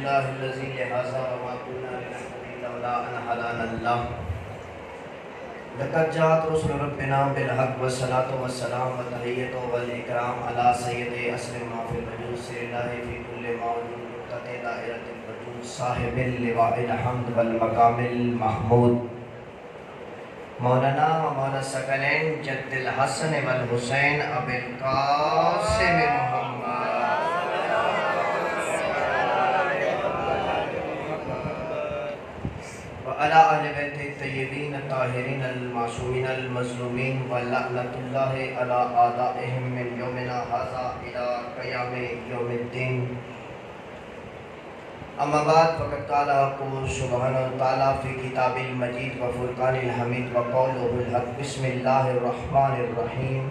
لله الذي لهذا وما كنا لنهتدي لولا أن هدانا الله لقد جاءت رسل ربنا بالحق والصلاة والسلام والتحية والإكرام على سيد أسر ما في الوجود سر الله في كل موجود نقطة دائرة الوجود صاحب اللواء الحمد والمقام المحمود مولانا مولانا الثقلین جد الحسن والحسین ابی القاسم محمد وعلى اہل بیت الطیبین الطاہرین المعصومین المظلومین ولعنۃ اللہ علی اعدائهم من یومنا ھذا الی قیام یوم الدین اما بعد فقد قال حقه سبحانہ وتعالی فی کتاب المجید و فرقان الحمید و قولہ الحق بسم اللہ الرحمن الرحیم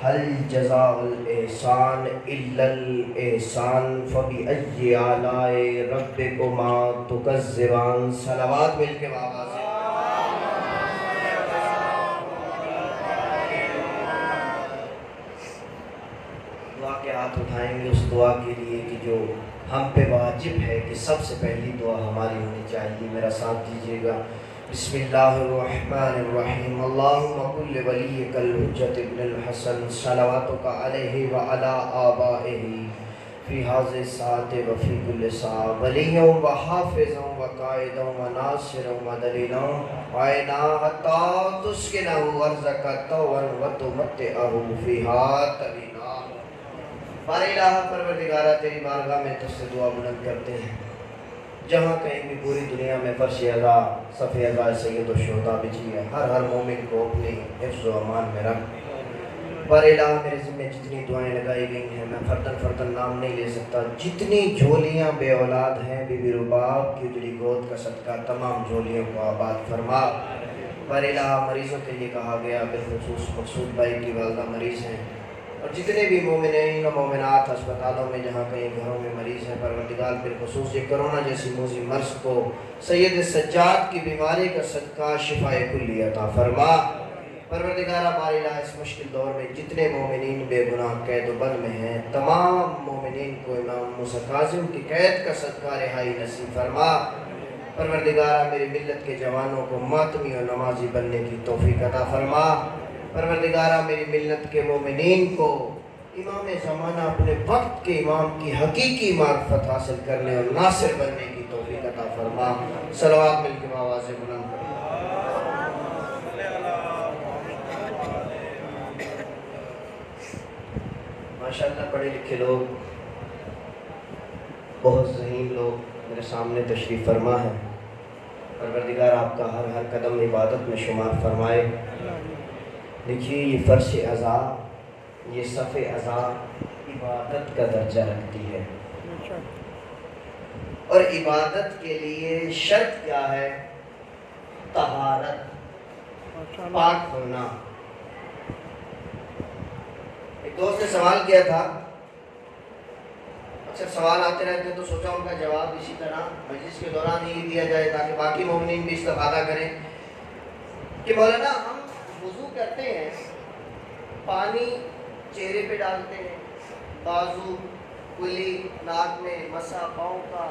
هل جزاء الاحسان الا الاحسان فبأي آلاء ربكما تكذبان صلوات مل کے بابا سے دعا کے ہاتھ اٹھائیں گے اس دعا کے لیے کہ جو ہم پہ واجب ہے کہ سب سے پہلی دعا ہماری ہونی چاہیے. میرا ساتھ دیجیے گا. بسم اللہ الرحمن الرحیم. اللہم کل ولیک الحجت ابن الحسن صلواتک علیہ وعلی آبائہ فی هذه الساعة وفی کل ساعة ولیہ وحافظ وقائد وناصر ودلیل وعینا حتی تسکنہ ارضک طوعا وتمتعہ فیہا طویلا. بار الہ پروردگارہ تیری بارگاہ میں تجھ سے دعا بلند کرتے ہیں جہاں کہیں بھی پوری دنیا میں فرش اعلیٰ صف اعلیٰ سید الشہداء بچھی ہے ہر مومن کو اپنی حفظ و امان میں رکھ. بار الہ میرے ذمہ جتنی دعائیں لگائی گئی ہیں میں فردن نام نہیں لے سکتا. جتنی جھولیاں بے اولاد ہیں بی بی رباب کی اجڑی گود کا صدقہ تمام جھولیوں کو آباد فرما. بار الہ مریضوں کے لیے کہا گیا بالخصوص مقصود بھائی کی والدہ مریض ہیں اور جتنے بھی مومنین و مومنات ہسپتالوں میں جہاں کہیں گھروں میں مریض ہیں پروردگار بالخصوص یہ کرونا جیسی موذی مرض کو سید سجاد کی بیماری کا صدقہ شفاء کلی عطا فرما. پروردگارہ بار الہ اس مشکل دور میں جتنے مومنین بے گناہ قید و بند میں ہیں تمام مومنین کو امام موسیٰ کاظم کی قید کا صدقہ رہائی نصیب فرما. پروردگارہ میری ملت کے جوانوں کو ماتمی و نمازی بننے کی توفیق عطا فرما. پروردگارہ میری ملت کے مومنین کو امام زمانہ اپنے وقت کے امام کی حقیقی معرفت حاصل کرنے اور ناصر بننے کی توفیق عطا فرما. صلوات مل کے آواز بلند کریں. ماشاءاللہ پڑھے لکھے لوگ بہت ذہین لوگ میرے سامنے تشریف فرما ہے. پروردگار آپ کا ہر قدم عبادت میں شمار فرمائے. دیکھیے یہ فرش اعضاء یہ صف اعضاء عبادت کا درجہ رکھتی ہے اور عبادت کے لیے شرط کیا ہے؟ طہارت پاک ہونا. ایک دوست نے سوال کیا تھا اکثر سوال آتے رہتے ہیں تو سوچا ان کا جواب اسی طرح مجلس کے دوران ہی دیا جائے تاکہ باقی مومنین بھی استفادہ کریں کہ مولانا ہم وضو کرتے ہیں پانی چہرے پہ ڈالتے ہیں بازو کلی ناک میں مسا پاؤں کا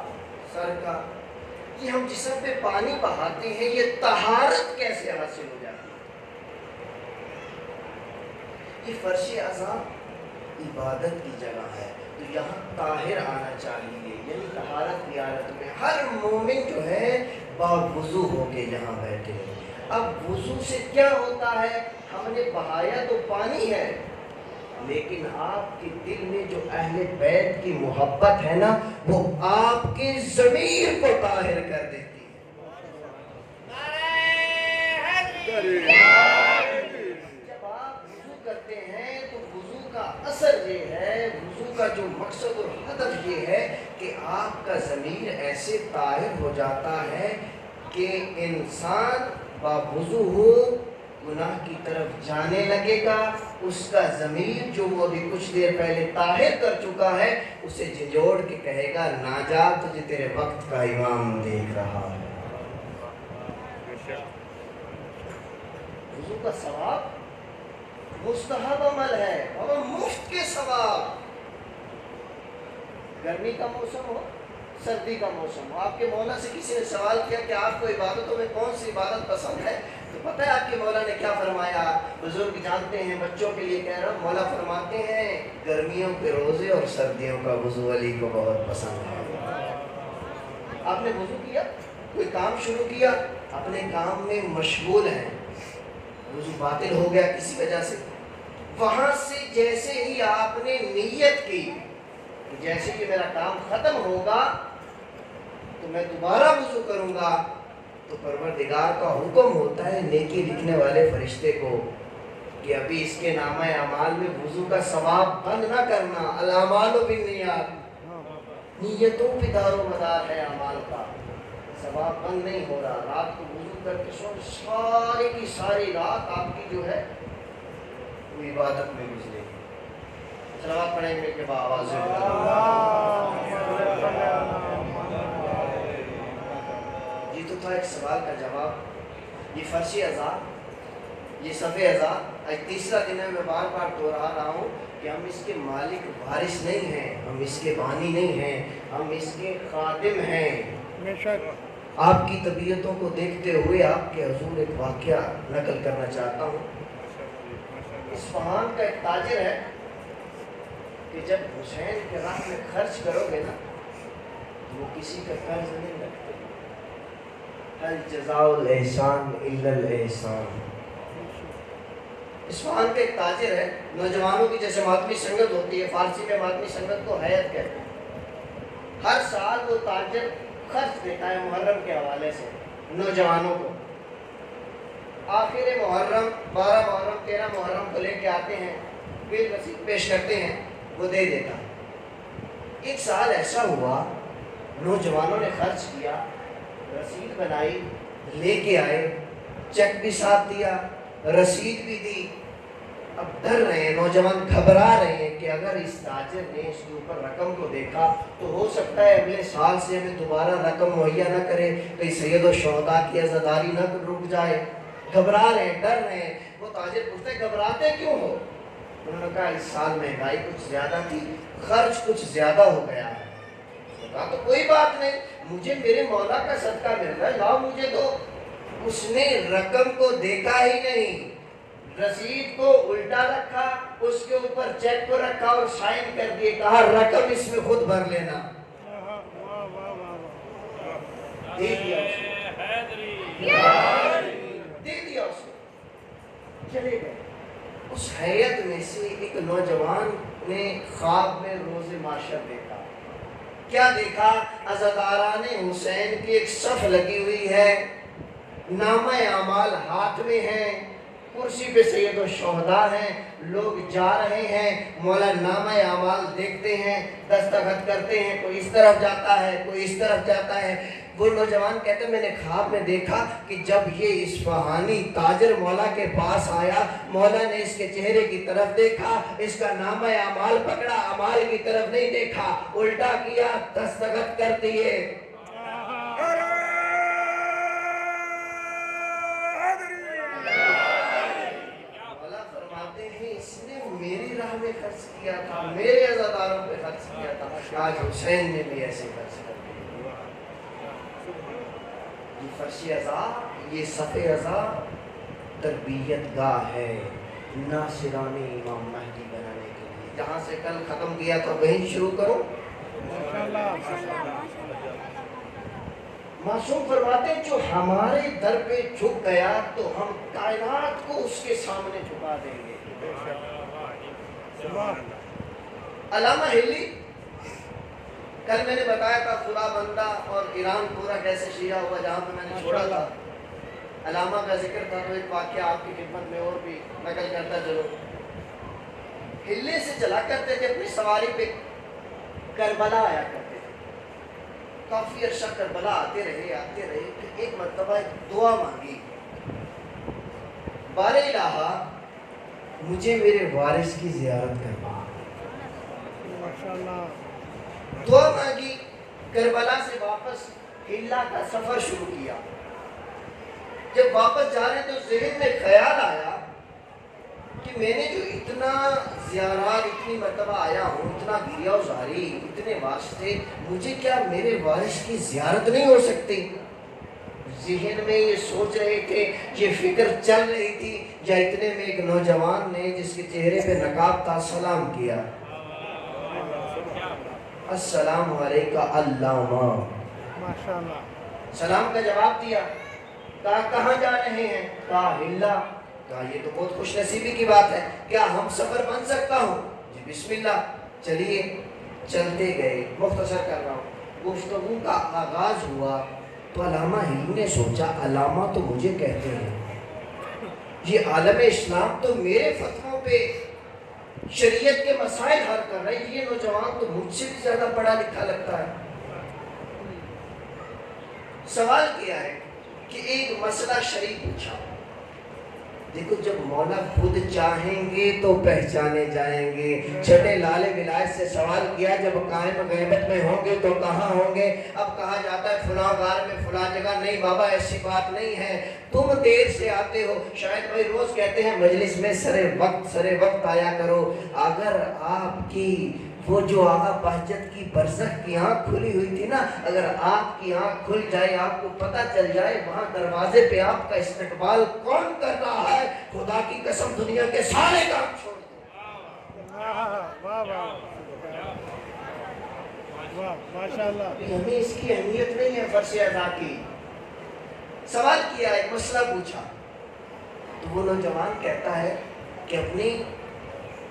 سر کا یہ ہم جسم پہ پانی بہاتے ہیں یہ طہارت کیسے حاصل ہو جاتی ہے؟ یہ فرش اعضاء عبادت کی جگہ ہے تو یہاں طاہر آنا چاہیے یعنی طہارت کی حالت میں ہر مومن جو ہے باوضو ہو کے یہاں بیٹھے ہیں. اب وضو سے کیا ہوتا ہے؟ ہم نے بہایا تو پانی ہے لیکن آپ کے دل میں جو اہل بیت کی محبت ہے نا وہ آپ کی ضمیر کو طاہر کر دیتی ہے. جب آپ وضو کرتے ہیں تو وضو کا اثر یہ ہے وضو کا جو مقصد اور ہدف یہ ہے کہ آپ کا ضمیر ایسے طاہر ہو جاتا ہے کہ انسان باوضو ہو گناہ کی طرف جانے لگے گا اس کا ضمیر جو وہ ابھی کچھ دیر پہلے طاہر کر چکا ہے اسے جھنجھوڑ کے کہے گا نہ جا تجھے تیرے وقت کا امام دیکھ رہا ہے. وضو کا ثواب مستحب عمل ہے اور مفت کے ثواب. گرمی کا موسم ہو سردی کا موسم ہو، آپ کے مولا سے کسی نے سوال کیا کہ آپ کو عبادتوں میں کون سی عبادت پسند ہے، تو پتہ ہے آپ کے مولا نے کیا فرمایا؟ بزرگ جانتے ہیں، بچوں کے لیے کہہ رہا ہوں، مولا فرماتے ہیں گرمیوں کے روزے اور سردیوں کا وضو علی کو بہت پسند ہے۔ آپ نے وضو کیا، کوئی کام شروع کیا، اپنے کام میں مشغول ہیں، وضو باطل ہو گیا کسی وجہ سے، وہاں سے جیسے ہی آپ نے نیت کی کہ جیسے کہ میرا کام ختم ہوگا تو میں دوبارہ وضو کروں گا، تو پروردگار کا حکم ہوتا ہے نیکی لکھنے والے فرشتے کو کہ ابھی اس کے نامہ اعمال میں وضو کا ثواب بند نہ کرنا، الاعمال بالنیات، نیتوں پہ دار و مدار ہے اعمال کا، ثواب بند نہیں ہو رہا۔ رات کو وضو کر کے سو، ساری کی ساری رات آپ کی جو ہے وہ عبادت میں گزرے گی۔ صلوات پڑھیں مل کے بآواز یہ تو تھا ایک سوال کا جواب۔ یہ فرشی اذان، یہ صفِ اذان، آج تیسرا دن ہے، میں بار بار دوہرا رہا ہوں کہ ہم اس کے مالک وارث نہیں ہیں، ہم اس کے بانی نہیں ہیں، ہم اس کے خادم ہیں۔ آپ کی طبیعتوں کو دیکھتے ہوئے آپ کے حضور ایک واقعہ نقل کرنا چاہتا ہوں۔ اصفہان کا ایک تاجر ہے کہ جب حسین کے راہ میں خرچ کرو گے نا تو وہ کسی کا قرض نہیں رکھتے۔ ہل جزاء الاحسان الا الاحسان۔ اصفہان کا ایک تاجر ہے، نوجوانوں کی جیسے ماتمی سنگت ہوتی ہے، فارسی میں ماتمی سنگت کو حیت کہتے ہیں۔ ہر سال وہ تاجر خرچ دیتا ہے محرم کے حوالے سے نوجوانوں کو۔ آخر محرم، 12 محرم، 13 محرم کو لے کے آتے ہیں، بل رسید پیش کرتے ہیں، وہ دے دیتا۔ ایک سال ایسا ہوا نوجوانوں نے خرچ کیا، رسید بنائی، لے کے آئے، چیک بھی ساتھ دیا، رسید بھی دی۔ اب ڈر رہے ہیں، نوجوان گھبرا رہے ہیں کہ اگر اس تاجر نے اس کے اوپر رقم کو دیکھا تو ہو سکتا ہے اگلے سال سے ہمیں دوبارہ رقم مہیا نہ کرے، کہیں سید الشہداء کی عزاداری نہ رک جائے۔ گھبرا رہے ہیں، ڈر رہے ہیں۔ وہ تاجر پوچھتے ہیں گھبراتے کیوں ہو؟ انہوں نے کہا اس سال مہنگائی کچھ زیادہ تھی، خرچ کچھ زیادہ ہو گیا ہے۔ کہا تو کوئی بات نہیں، مجھے میرے مولا کا صدقہ مل رہا ہے، لاؤ مجھے دو۔ اس نے رقم کو دیکھا ہی نہیں، رسید کو الٹا رکھا، اس کے اوپر چیک کو رکھا اور سائن کر دیے، کہا رقم اس میں خود بھر لینا۔ دے دیا اس نے، دے دیا اس نے، چلے گئے۔ اس حیت میں سے ایک نوجوان نے خواب میں روز معاشر دیکھا۔ کیا دیکھا؟ عزاداران حسین کی ایک صف لگی ہوئی ہے، نامہ اعمال ہاتھ میں ہے، کرسی پہ سید الشہداء ہیں، لوگ جا رہے ہیں، مولا نامہ اعمال دیکھتے ہیں، دستخط کرتے ہیں، کوئی اس طرف جاتا ہے، کوئی اس طرف جاتا ہے۔ وہ نوجوان کہتے ہیں میں نے خواب میں دیکھا کہ جب یہ اصفہانی تاجر مولا کے پاس آیا، مولا نے اس کے چہرے کی طرف دیکھا، اس کا نامہ اعمال پکڑا، اعمال کی طرف نہیں دیکھا، الٹا کیا، دستخط کر دیے۔ اس نے میری راہ میں خرچ کیا تھا، میرے عزاداروں پہ خرچ کیا تھا، آج حسین نے بھی ایسے خرچ کر دیا۔ یہ فرشی عزا، یہ صف عزا تربیت گاہ ہے ناصران امام مہدی بنانے کے لیے۔ جہاں سے کل ختم کیا تو وہیں شروع کرو۔ معصوم فرماتے ہیں جو ہمارے در پہ جھک گیا تو ہم کائنات کو اس کے سامنے جھکا دیں گے۔ علامہ ہلی، کل میں نے بتایا تھا خدا بندہ اور ایران پورا کیسے شیعہ ہوا جہاں پہ میں نے چھوڑا تھا، علامہ کا ذکر تھا، تو ایک واقعہ آپ کی خدمت میں اور بھی نقل کرتا چلو۔ ہلے سے چلا کرتے تھے اپنی سواری پہ، کربلا آیا کرتے تھے، کافی عرصہ کربلا آتے رہے کہ ایک مرتبہ ایک دعا مانگی، بار الہا مجھے میرے وارث کی زیارت کرنا۔ دعا مانگی، کربلا سے واپس ہلا کا سفر شروع کیا۔ جب واپس جا رہے تو ذہن میں خیال آیا کہ میں نے جو اتنا زیارات اتنی مرتبہ آیا ہوں، اتنا گریا و زاری، اتنے واسطے، مجھے کیا میرے وارث کی زیارت نہیں ہو سکتی؟ ذہن میں یہ سوچ رہے تھے، یہ فکر چل رہی تھی، یا اتنے میں ایک نوجوان نے جس کے چہرے پہ نقاب تھا سلام کیا، السلام علیکم علامہ، ماشاءاللہ، سلام کا جواب دیا۔ کہا کہاں جا رہے ہیں؟ کہا ہلا۔ کہا یہ تو بہت خوش نصیبی کی بات ہے، کیا ہم سفر بن سکتا ہوں؟ جی بسم اللہ، چلیے۔ چلتے گئے، مختصر کر رہا ہوں، گفتگو کا آغاز ہوا تو علامہ ہلو نے سوچا علامہ تو مجھے کہتے ہیں، یہ عالم اسلام تو میرے فتووں پہ شریعت کے مسائل حل کر رہے ہیں، یہ نوجوان تو مجھ سے بھی زیادہ پڑھا لکھا لگتا ہے۔ سوال کیا ہے کہ ایک مسئلہ شریع پوچھا۔ دیکھو جب مولا خود چاہیں گے تو پہچانے جائیں گے۔ چھٹے لالے ولایت سے سوال کیا، جب قائم غیبت میں ہوں گے تو کہاں ہوں گے؟ اب کہا جاتا ہے فلاں غار میں فلاں جگہ، نہیں بابا ایسی بات نہیں ہے، تم دیر سے آتے ہو، شاید بھائی روز کہتے ہیں مجلس میں سر وقت آیا کرو۔ اگر آپ کی وہ جو آقا بہجت کی برزخ کی آنکھ کھلی ہوئی تھی نا، اگر آپ کی آنکھ کھل جائے، آپ کو پتہ چل جائے وہاں دروازے پہ آپ کا استقبال کون کر رہا ہے، خدا کی قسم دنیا کے سارے کام چھوڑ دیں۔ ماشاءاللہ، ہمیں اس کی اہمیت نہیں ہے فرض ادا کی۔ سوال کیا، ایک مسئلہ پوچھا، تو وہ نوجوان کہتا ہے کہ اپنی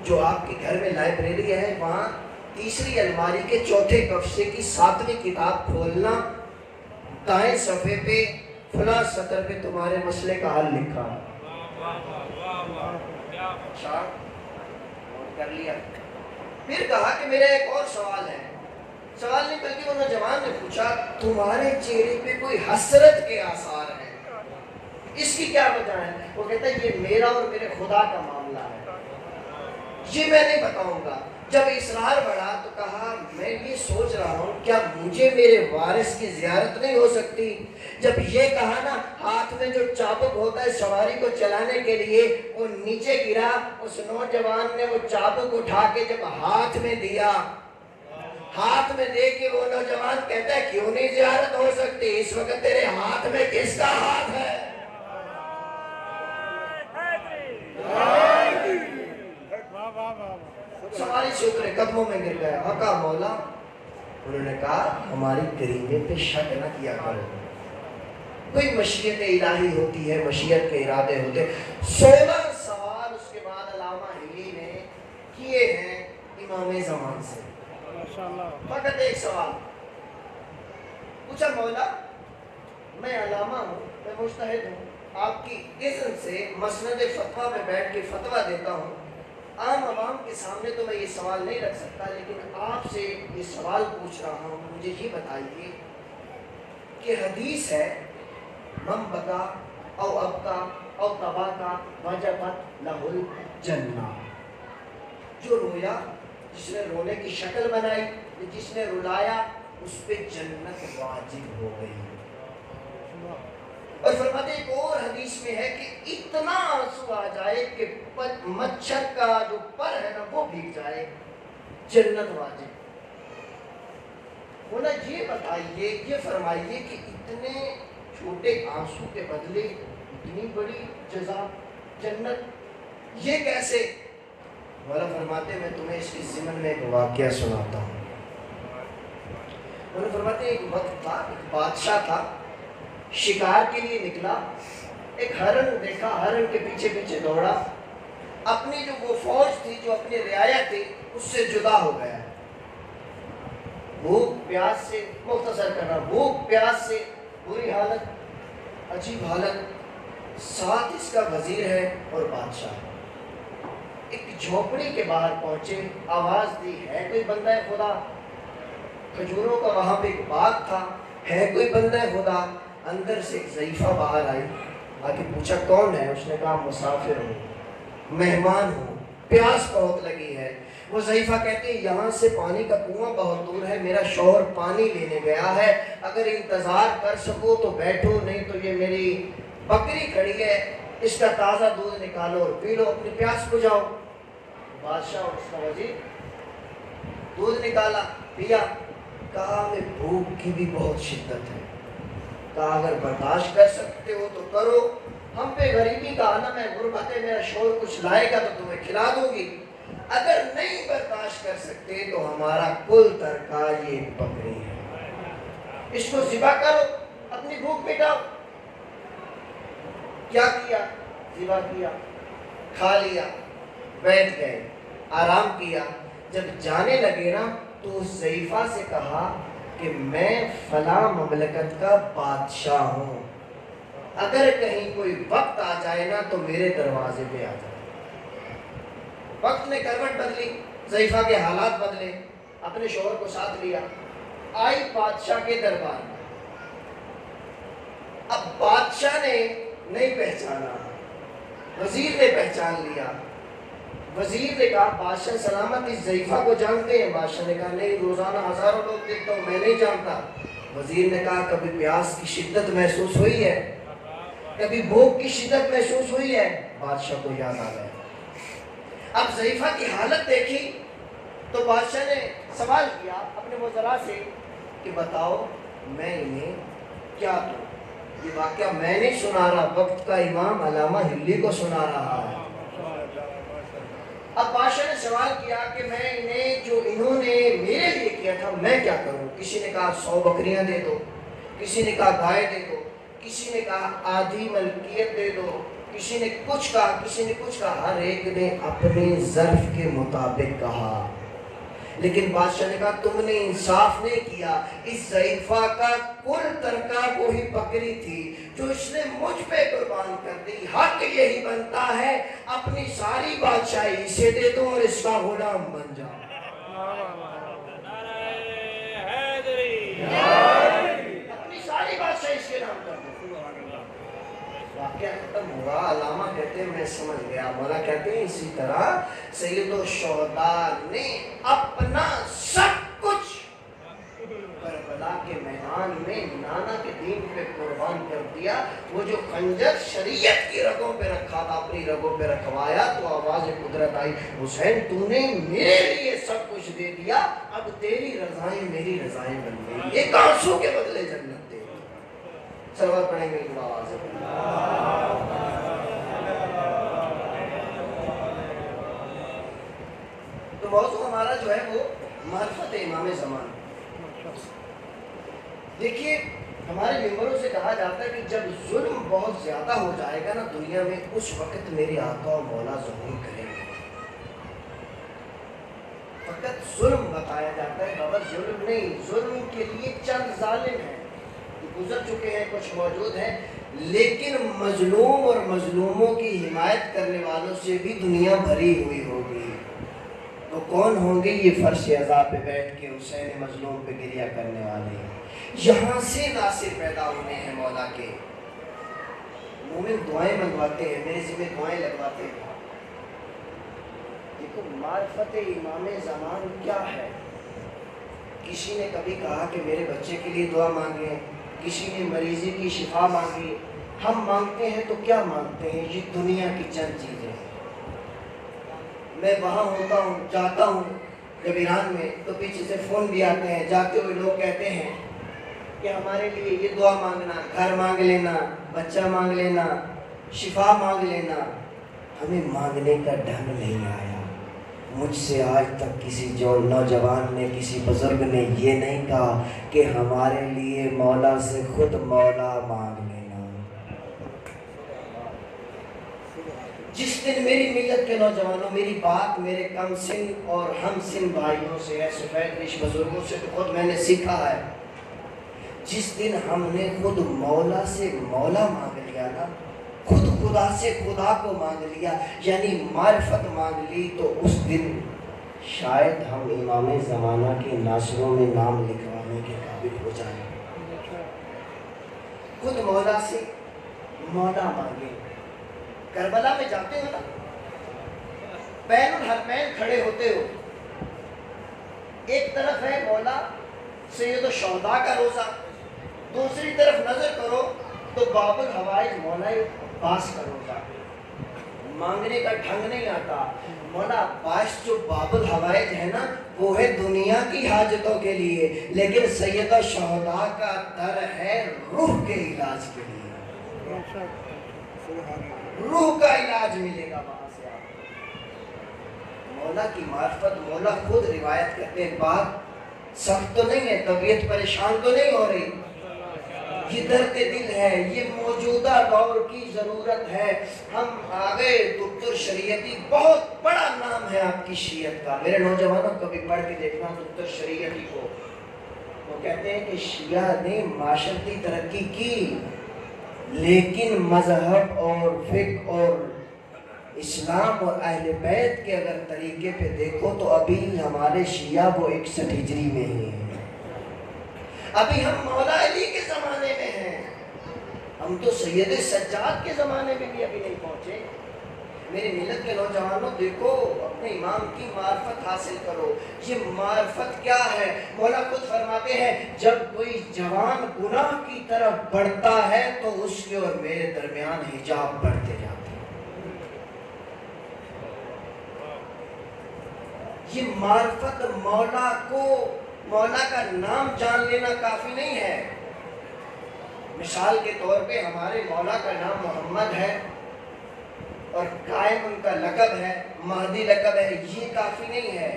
جو آپ کے گھر میں لائبریری ہے، وہاں تیسری الماری کے چوتھے کفشے کی 7ویں کتاب کھولنا، دائیں صفحے پہ فلاں سطر پہ تمہارے مسئلے کا حل لکھا۔ اچھا نوٹ کر لیا۔ پھر کہا کہ میرا ایک اور سوال ہے۔ سوال نہیں بلکہ وہ نوجوان نے پوچھا، تمہارے چہرے پہ کوئی حسرت کے آثار ہیں، اس کی کیا وجہ ہے؟ وہ کہتا ہے یہ میرا اور میرے خدا کا معاملہ ہے، یہ میں نہیں بتاؤں گا۔ جب اصرار بڑھا تو کہا میں یہ سوچ رہا ہوں کیا مجھے میرے وارث کی زیارت نہیں ہو سکتی؟ جب یہ کہا نا، ہاتھ میں جو چابک ہوتا ہے سواری کو چلانے کے لیے، وہ نیچے گرا، اس نوجوان نے وہ چابک اٹھا کے جب ہاتھ میں دیا، ہاتھ میں دے کے وہ نوجوان کہتا ہے کیوں نہیں زیارت ہو سکتی؟ اس وقت تیرے ہاتھ میں کس کا ہاتھ ہے؟ سواری سے اترے، قدموں میں گر گیا، آقا مولا، انہوں نے کہا ہماری کریمے پہ شک نہ کیا کرو، کوئی مشیت الہی ہوتی ہے، مشیت کے ارادے ہوتے۔ 16 سوال اس کے بعد علامہ ہلی نے کیے ہیں امام زمان سے۔ فقط ایک سوال پوچھا، مولا میں علامہ ہوں، میں مجتہد ہوں، آپ کی اذن سے مسند فتویٰ پہ بیٹھ کے فتویٰ دیتا ہوں، عام عوام کے سامنے تو میں یہ سوال نہیں رکھ سکتا، لیکن آپ سے یہ سوال پوچھ رہا ہوں، مجھے یہ بتائیے کہ حدیث ہے من بکا او ابکا او تباکا وجبت لہ الجنہ، جو رویا، جس نے رونے کی شکل بنائی، جس نے رلایا، اس پہ جنت واجب ہو گئی۔ اور فرماتے ایک اور حدیث میں ہے کہ اتنا آنسو آ جائے کہ مچھر کا جو پر ہے نا وہ بھیگ جائے، جنت واجب۔ ہونا یہ بتائیے، یہ فرمائیے کہ اتنے چھوٹے آنسو کے بدلے اتنی بڑی جزا، جنت، یہ کیسے؟ مولا فرماتے میں تمہیں اس کی ضمن میں ایک واقعہ سناتا ہوں۔ مولا فرماتے ایک وقت تھا، ایک بادشاہ تھا، شکار کے لیے نکلا، ایک ہرن دیکھا، ہرن کے پیچھے پیچھے دوڑا، اپنی جو وہ فوج تھی، جو اپنی رعایا تھی، اس سے جدا ہو گیا، بھوک پیاس سے، مختصر کرنا، بھوک پیاس سے بری حالت، عجیب حالت، ساتھ اس کا وزیر ہے اور بادشاہ۔ ایک جھوپڑی کے باہر پہنچے، آواز دی ہے کوئی بندہ خدا؟ کھجوروں کا وہاں پہ ایک باغ تھا، ہے کوئی بندہ خدا؟ اندر سے ایک ضعیفہ باہر آئی، آگے پوچھا کون ہے؟ اس نے کہا مسافر ہوں، مہمان ہوں، پیاس بہت لگی ہے۔ وہ ضعیفہ کہتے ہیں یہاں سے پانی کا کنواں بہت دور ہے، میرا شوہر پانی لینے گیا ہے، اگر انتظار کر سکو تو بیٹھو، نہیں تو یہ میری بکری کھڑی ہے، اس کا تازہ دودھ نکالو اور پی لو، اپنی پیاس بجھاؤ۔ بادشاہ اور اس کا وزیر دودھ نکالا، پیا، کہا ہمیں بھوک کی بھی بہت شدت ہے، کہا اگر برداشت کر سکتے ہو تو کرو، ہم پہ غریبی کا عالم ہے، غربت ہے، میرا شوہر کچھ لائے گا تو تمہیں کھلا دوں گی، اگر نہیں برداشت کر سکتے تو ہمارا کل ترکا یہ بکری ہے، اس کو ذبح کرو، اپنی بھوک مٹاؤ۔ کیا کیا؟ ذبح کیا، کھا لیا، بیٹھ گئے، آرام کیا۔ جب جانے لگے نا تو اس ضعیفہ سے کہا کہ میں فلاں مملکت کا بادشاہ ہوں، اگر کہیں کوئی وقت آ جائے نا تو میرے دروازے پہ آ جائے۔ وقت نے کروٹ بدلی، ضعیفہ کے حالات بدلے، اپنے شوہر کو ساتھ لیا، آئی بادشاہ کے دربار میں۔ اب بادشاہ نے نہیں پہچانا، وزیر نے پہچان لیا۔ وزیر نے کہا بادشاہ سلامت، اس ضعیفہ کو جانتے ہیں؟ بادشاہ نے کہا نہیں، روزانہ ہزاروں لوگ دیکھتا ہوں، میں نہیں جانتا۔ وزیر نے کہا کبھی پیاس کی شدت محسوس ہوئی ہے؟ کبھی بھوک کی شدت محسوس ہوئی ہے؟ بادشاہ کو یاد آ گیا۔ اب ضعیفہ کی حالت دیکھی تو بادشاہ نے سوال کیا اپنے وزراء سے کہ بتاؤ میں انہیں کیا دوں؟ یہ واقعہ میں نہیں سنا رہا، وقت کا امام علامہ ہلی کو سنا رہا ہے۔ اب بادشاہ نے سوال کیا کہ میں انہیں جو انہوں نے میرے لیے کیا تھا میں کیا کروں؟ کسی نے کہا 100 بکریاں دے دو، کسی نے کہا گائے دے دو، کسی نے کہا آدھی ملکیت دے دو، کسی نے کچھ کہا، کسی نے کچھ کہا، ہر ایک نے اپنے ظرف کے مطابق کہا۔ لیکن بادشاہ نے کہا تم نے انصاف نہیں کیا، اس ضعیفہ کا کل ترکہ وہی بکری تھی جو اس نے مجھ پہ قربان کر دی، حق یہی بنتا ہے اپنی ساری بادشاہی اسے دے دو اور اس کا غلام بن جاؤ۔ اپنی ساری بادشاہی اس کے نام کر دو۔ واقعہ ختم ہوا، علامہ کہتے ہیں میں سمجھ گیا، مولا کہتے ہیں اسی طرح سید الشہداء نے اپنا سب کچھ کربلا کے میدان میں نانا کے دین پہ قربان کر دیا۔ وہ جو خنجر شریعت کی رگوں پہ رکھا تھا اپنی رگوں پہ رکھوایا تو آواز قدرت آئی، حسین تو نے میرے لیے سب کچھ دے دیا، اب تیری رضائیں میری رضائیں بن گئی، ایک آنسو کے بدلے جنت دے۔ سلوات پڑھیں گے ایک آواز ہے۔ تو موضوع ہمارا جو ہے وہ معرفت امام زمان۔ دیکھیے ہمارے ممبروں سے کہا جاتا ہے کہ جب ظلم بہت زیادہ ہو جائے گا نا دنیا میں، اس وقت میرے آقا و مولا ظہور کریں گے۔ فقط ظلم بتایا جاتا ہے، بابا ظلم نہیں، ظلم کے لیے چند ظالم ہیں گزر چکے ہیں، کچھ موجود ہیں، لیکن مظلوم اور مظلوموں کی حمایت کرنے والوں سے بھی دنیا بھری ہوئی ہوگی۔ تو کون ہوں گے؟ یہ فرش عذاب پہ بیٹھ کے حسین مظلوم پہ گریہ کرنے والے ہیں۔ یہاں سے ناصر پیدا ہونے ہیں مولا کے۔ مومن دعائیں منگواتے ہیں، میرے ذمہ دعائیں لگواتے ہیں۔ دیکھو معرفت امام زمان کیا ہے؟ کسی نے کبھی کہا کہ میرے بچے کے لیے دعا مانگیں، کسی نے مریضی کی شفا مانگی۔ ہم مانگتے ہیں تو کیا مانگتے ہیں؟ یہ دنیا کی چند چیزیں ہیں۔ میں وہاں ہوتا ہوں، جاتا ہوں جب ایران میں، تو پیچھے سے فون بھی آتے ہیں، جاتے ہوئے لوگ کہتے ہیں کہ ہمارے لیے یہ دعا مانگنا، گھر مانگ لینا، بچہ مانگ لینا، شفا مانگ لینا۔ ہمیں مانگنے کا ڈھنگ نہیں آیا۔ مجھ سے آج تک کسی جو نوجوان نے، کسی بزرگ نے یہ نہیں کہا کہ ہمارے لیے مولا سے خود مولا مانگ لینا۔ جس دن میری ملت کے نوجوانوں، میری بات میرے کم سن اور ہم سن بھائیوں سے ہے، سفید ریش بزرگوں سے تو خود میں نے سیکھا ہے، جس دن ہم نے خود مولا سے مولا مانگ لیا نا، خود خدا سے خدا کو مانگ لیا، یعنی معرفت مانگ لی، تو اس دن شاید ہم امام زمانہ کے ناصروں میں نام لکھوانے کے قابل ہو جائیں۔ خود مولا سے مولا مانگے۔ کربلا میں جاتے ہو نا، بین الحرمین کھڑے ہوتے ہو، ایک طرف ہے مولا سید الشہداء کا روزہ، دوسری طرف نظر کرو تو باب الحوائج مولا عباس کا روزہ۔ مانگنے کا ڈھنگ نہیں آتا۔ مولا عباس جو باب الحوائج ہے نا وہ ہے دنیا کی حاجتوں کے لیے، لیکن سید الشہداء کا در ہے روح کے علاج کے لیے، روح کا علاج ملے گا وہاں سے آپ کو۔ مولا کی معرفت، مولا خود روایت کرتے ہیں، بات سخت تو نہیں ہے، طبیعت پریشان تو نہیں ہو رہی، یہ درد دل ہے، یہ موجودہ دور کی ضرورت ہے۔ ہم آگے دکتر شریعتی، بہت بڑا نام ہے آپ کی شیعت کا، میرے نوجوانوں کبھی پڑھ کے دیکھنا دکتر شریعتی کو، وہ کہتے ہیں کہ شیعہ نے معاشرتی ترقی کی لیکن مذہب اور فقہ اور اسلام اور اہل بیت کے اگر طریقے پہ دیکھو تو ابھی ہمارے شیعہ وہ 61 ہجری میں ہی ہیں، ابھی ہم مولا علی کے زمانے میں ہیں، ہم تو سید سجاد کے زمانے میں بھی ابھی نہیں پہنچے۔ میری ملت کے نوجوانوں دیکھو، اپنے امام کی معرفت حاصل کرو۔ یہ معرفت کیا ہے؟ مولا خود فرماتے ہیں جب کوئی جوان گناہ کی طرف بڑھتا ہے تو اس کے اور میرے درمیان حجاب بڑھتے جاتے ہیں۔ یہ معرفت مولا کو، مولا کا نام جان لینا کافی نہیں ہے۔ مثال کے طور پہ ہمارے مولا کا نام محمد ہے اور قائم ان کا لقب ہے، مہدی لقب ہے، یہ کافی نہیں ہے،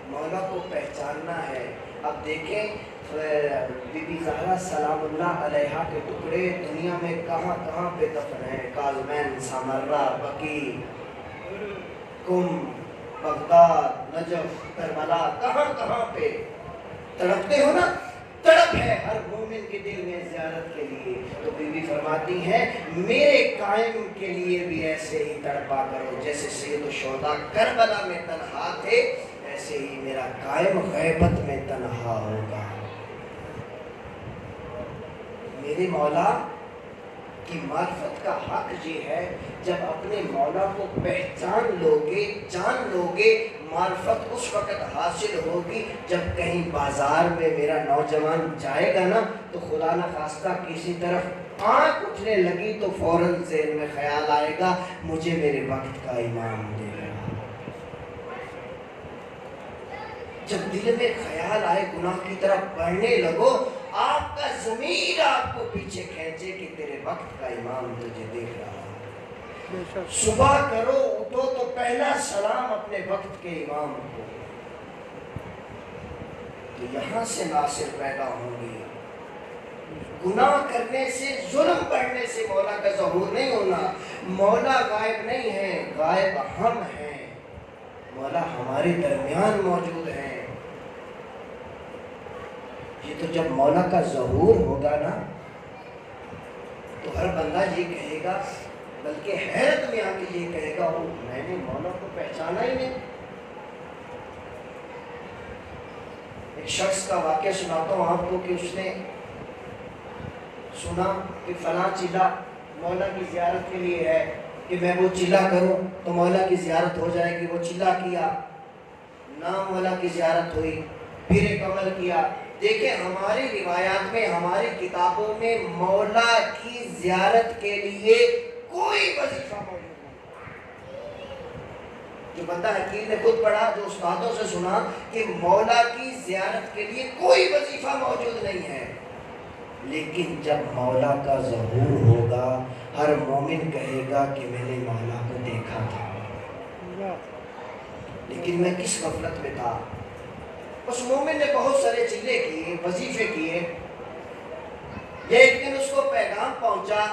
مولا کو پہچاننا ہے۔ اب دیکھیں بی بی زہرا سلام اللہ علیہا کے ٹکڑے دنیا میں کہاں کہاں پہ دفن ہیں، کاظمین، سامرہ، بقیع، کم، بغداد، نجف، کربلا، کہاں کہاں پہ تڑپتے ہو نا، تڑپ ہے ہر مومن کے دل میں زیارت کے لیے۔ تو بی بی فرماتی ہیں میرے قائم کے لیے بھی ایسے ہی تڑپا کرو، جیسے سید الشہداء کربلا میں تنہا تھے ایسے ہی میرا قائم غیبت میں تنہا ہوگا۔ میرے مولا کی معرفت کا حق یہ ہے جب اپنے مولا کو پہچان لوگے، جان لوگے، معرفت اس وقت حاصل ہوگی جب کہیں بازار میں میرا نوجوان جائے گا نا تو خدا نہ خواستہ کسی طرف آنکھ اٹھنے لگی تو فوراً ذہن میں خیال آئے گا مجھے میرے وقت کا امام دے گا۔ جب دل میں خیال آئے گناہ کی طرف بڑھنے لگو، آپ کا ضمیر آپ کو پیچھے کھینچے کہ تیرے وقت کا امام تجھے دیکھ رہا ہے۔ صبح کرو اٹھو تو پہلا سلام اپنے وقت کے امام کو، تو یہاں سے ناصر پیدا ہوں گے۔ گناہ کرنے سے، ظلم پڑھنے سے مولا کا ظہور نہیں ہونا۔ مولا غائب نہیں ہے، غائب ہم ہیں، مولا ہمارے درمیان موجود ہیں۔ یہ تو جب مولا کا ظہور ہوگا نا تو ہر بندہ یہ کہے گا، بلکہ حیرت میں آ کے یہ کہے گا میں نے مولا کو پہچانا ہی نہیں۔ ایک شخص کا واقعہ سناتا ہوں آپ کو کہ اس نے سنا کہ فلاں چلہ مولا کی زیارت کے لیے ہے کہ میں وہ چلہ کروں تو مولا کی زیارت ہو جائے گی۔ وہ چلہ کیا، نام مولا کی زیارت ہوئی، پھر ایک عمل کیا۔ دیکھیں ہماری روایات میں، ہماری کتابوں میں مولا کی زیارت کے لیے کوئی وظیفہ موجود نہیں۔ جو بندہ حکیم نے خود پڑھا، جو استادوں سے سنا کہ مولا کی زیارت کے لیے کوئی وظیفہ موجود نہیں ہے، لیکن جب مولا کا ظہور ہوگا ہر مومن کہے گا کہ میں نے مولا کو دیکھا تھا، لیکن میں کس غفلت میں تھا۔ اس مومن نے بہت سارے چلے کیے، وظیفے کیے، ایک دن اس کو پیغام پہنچا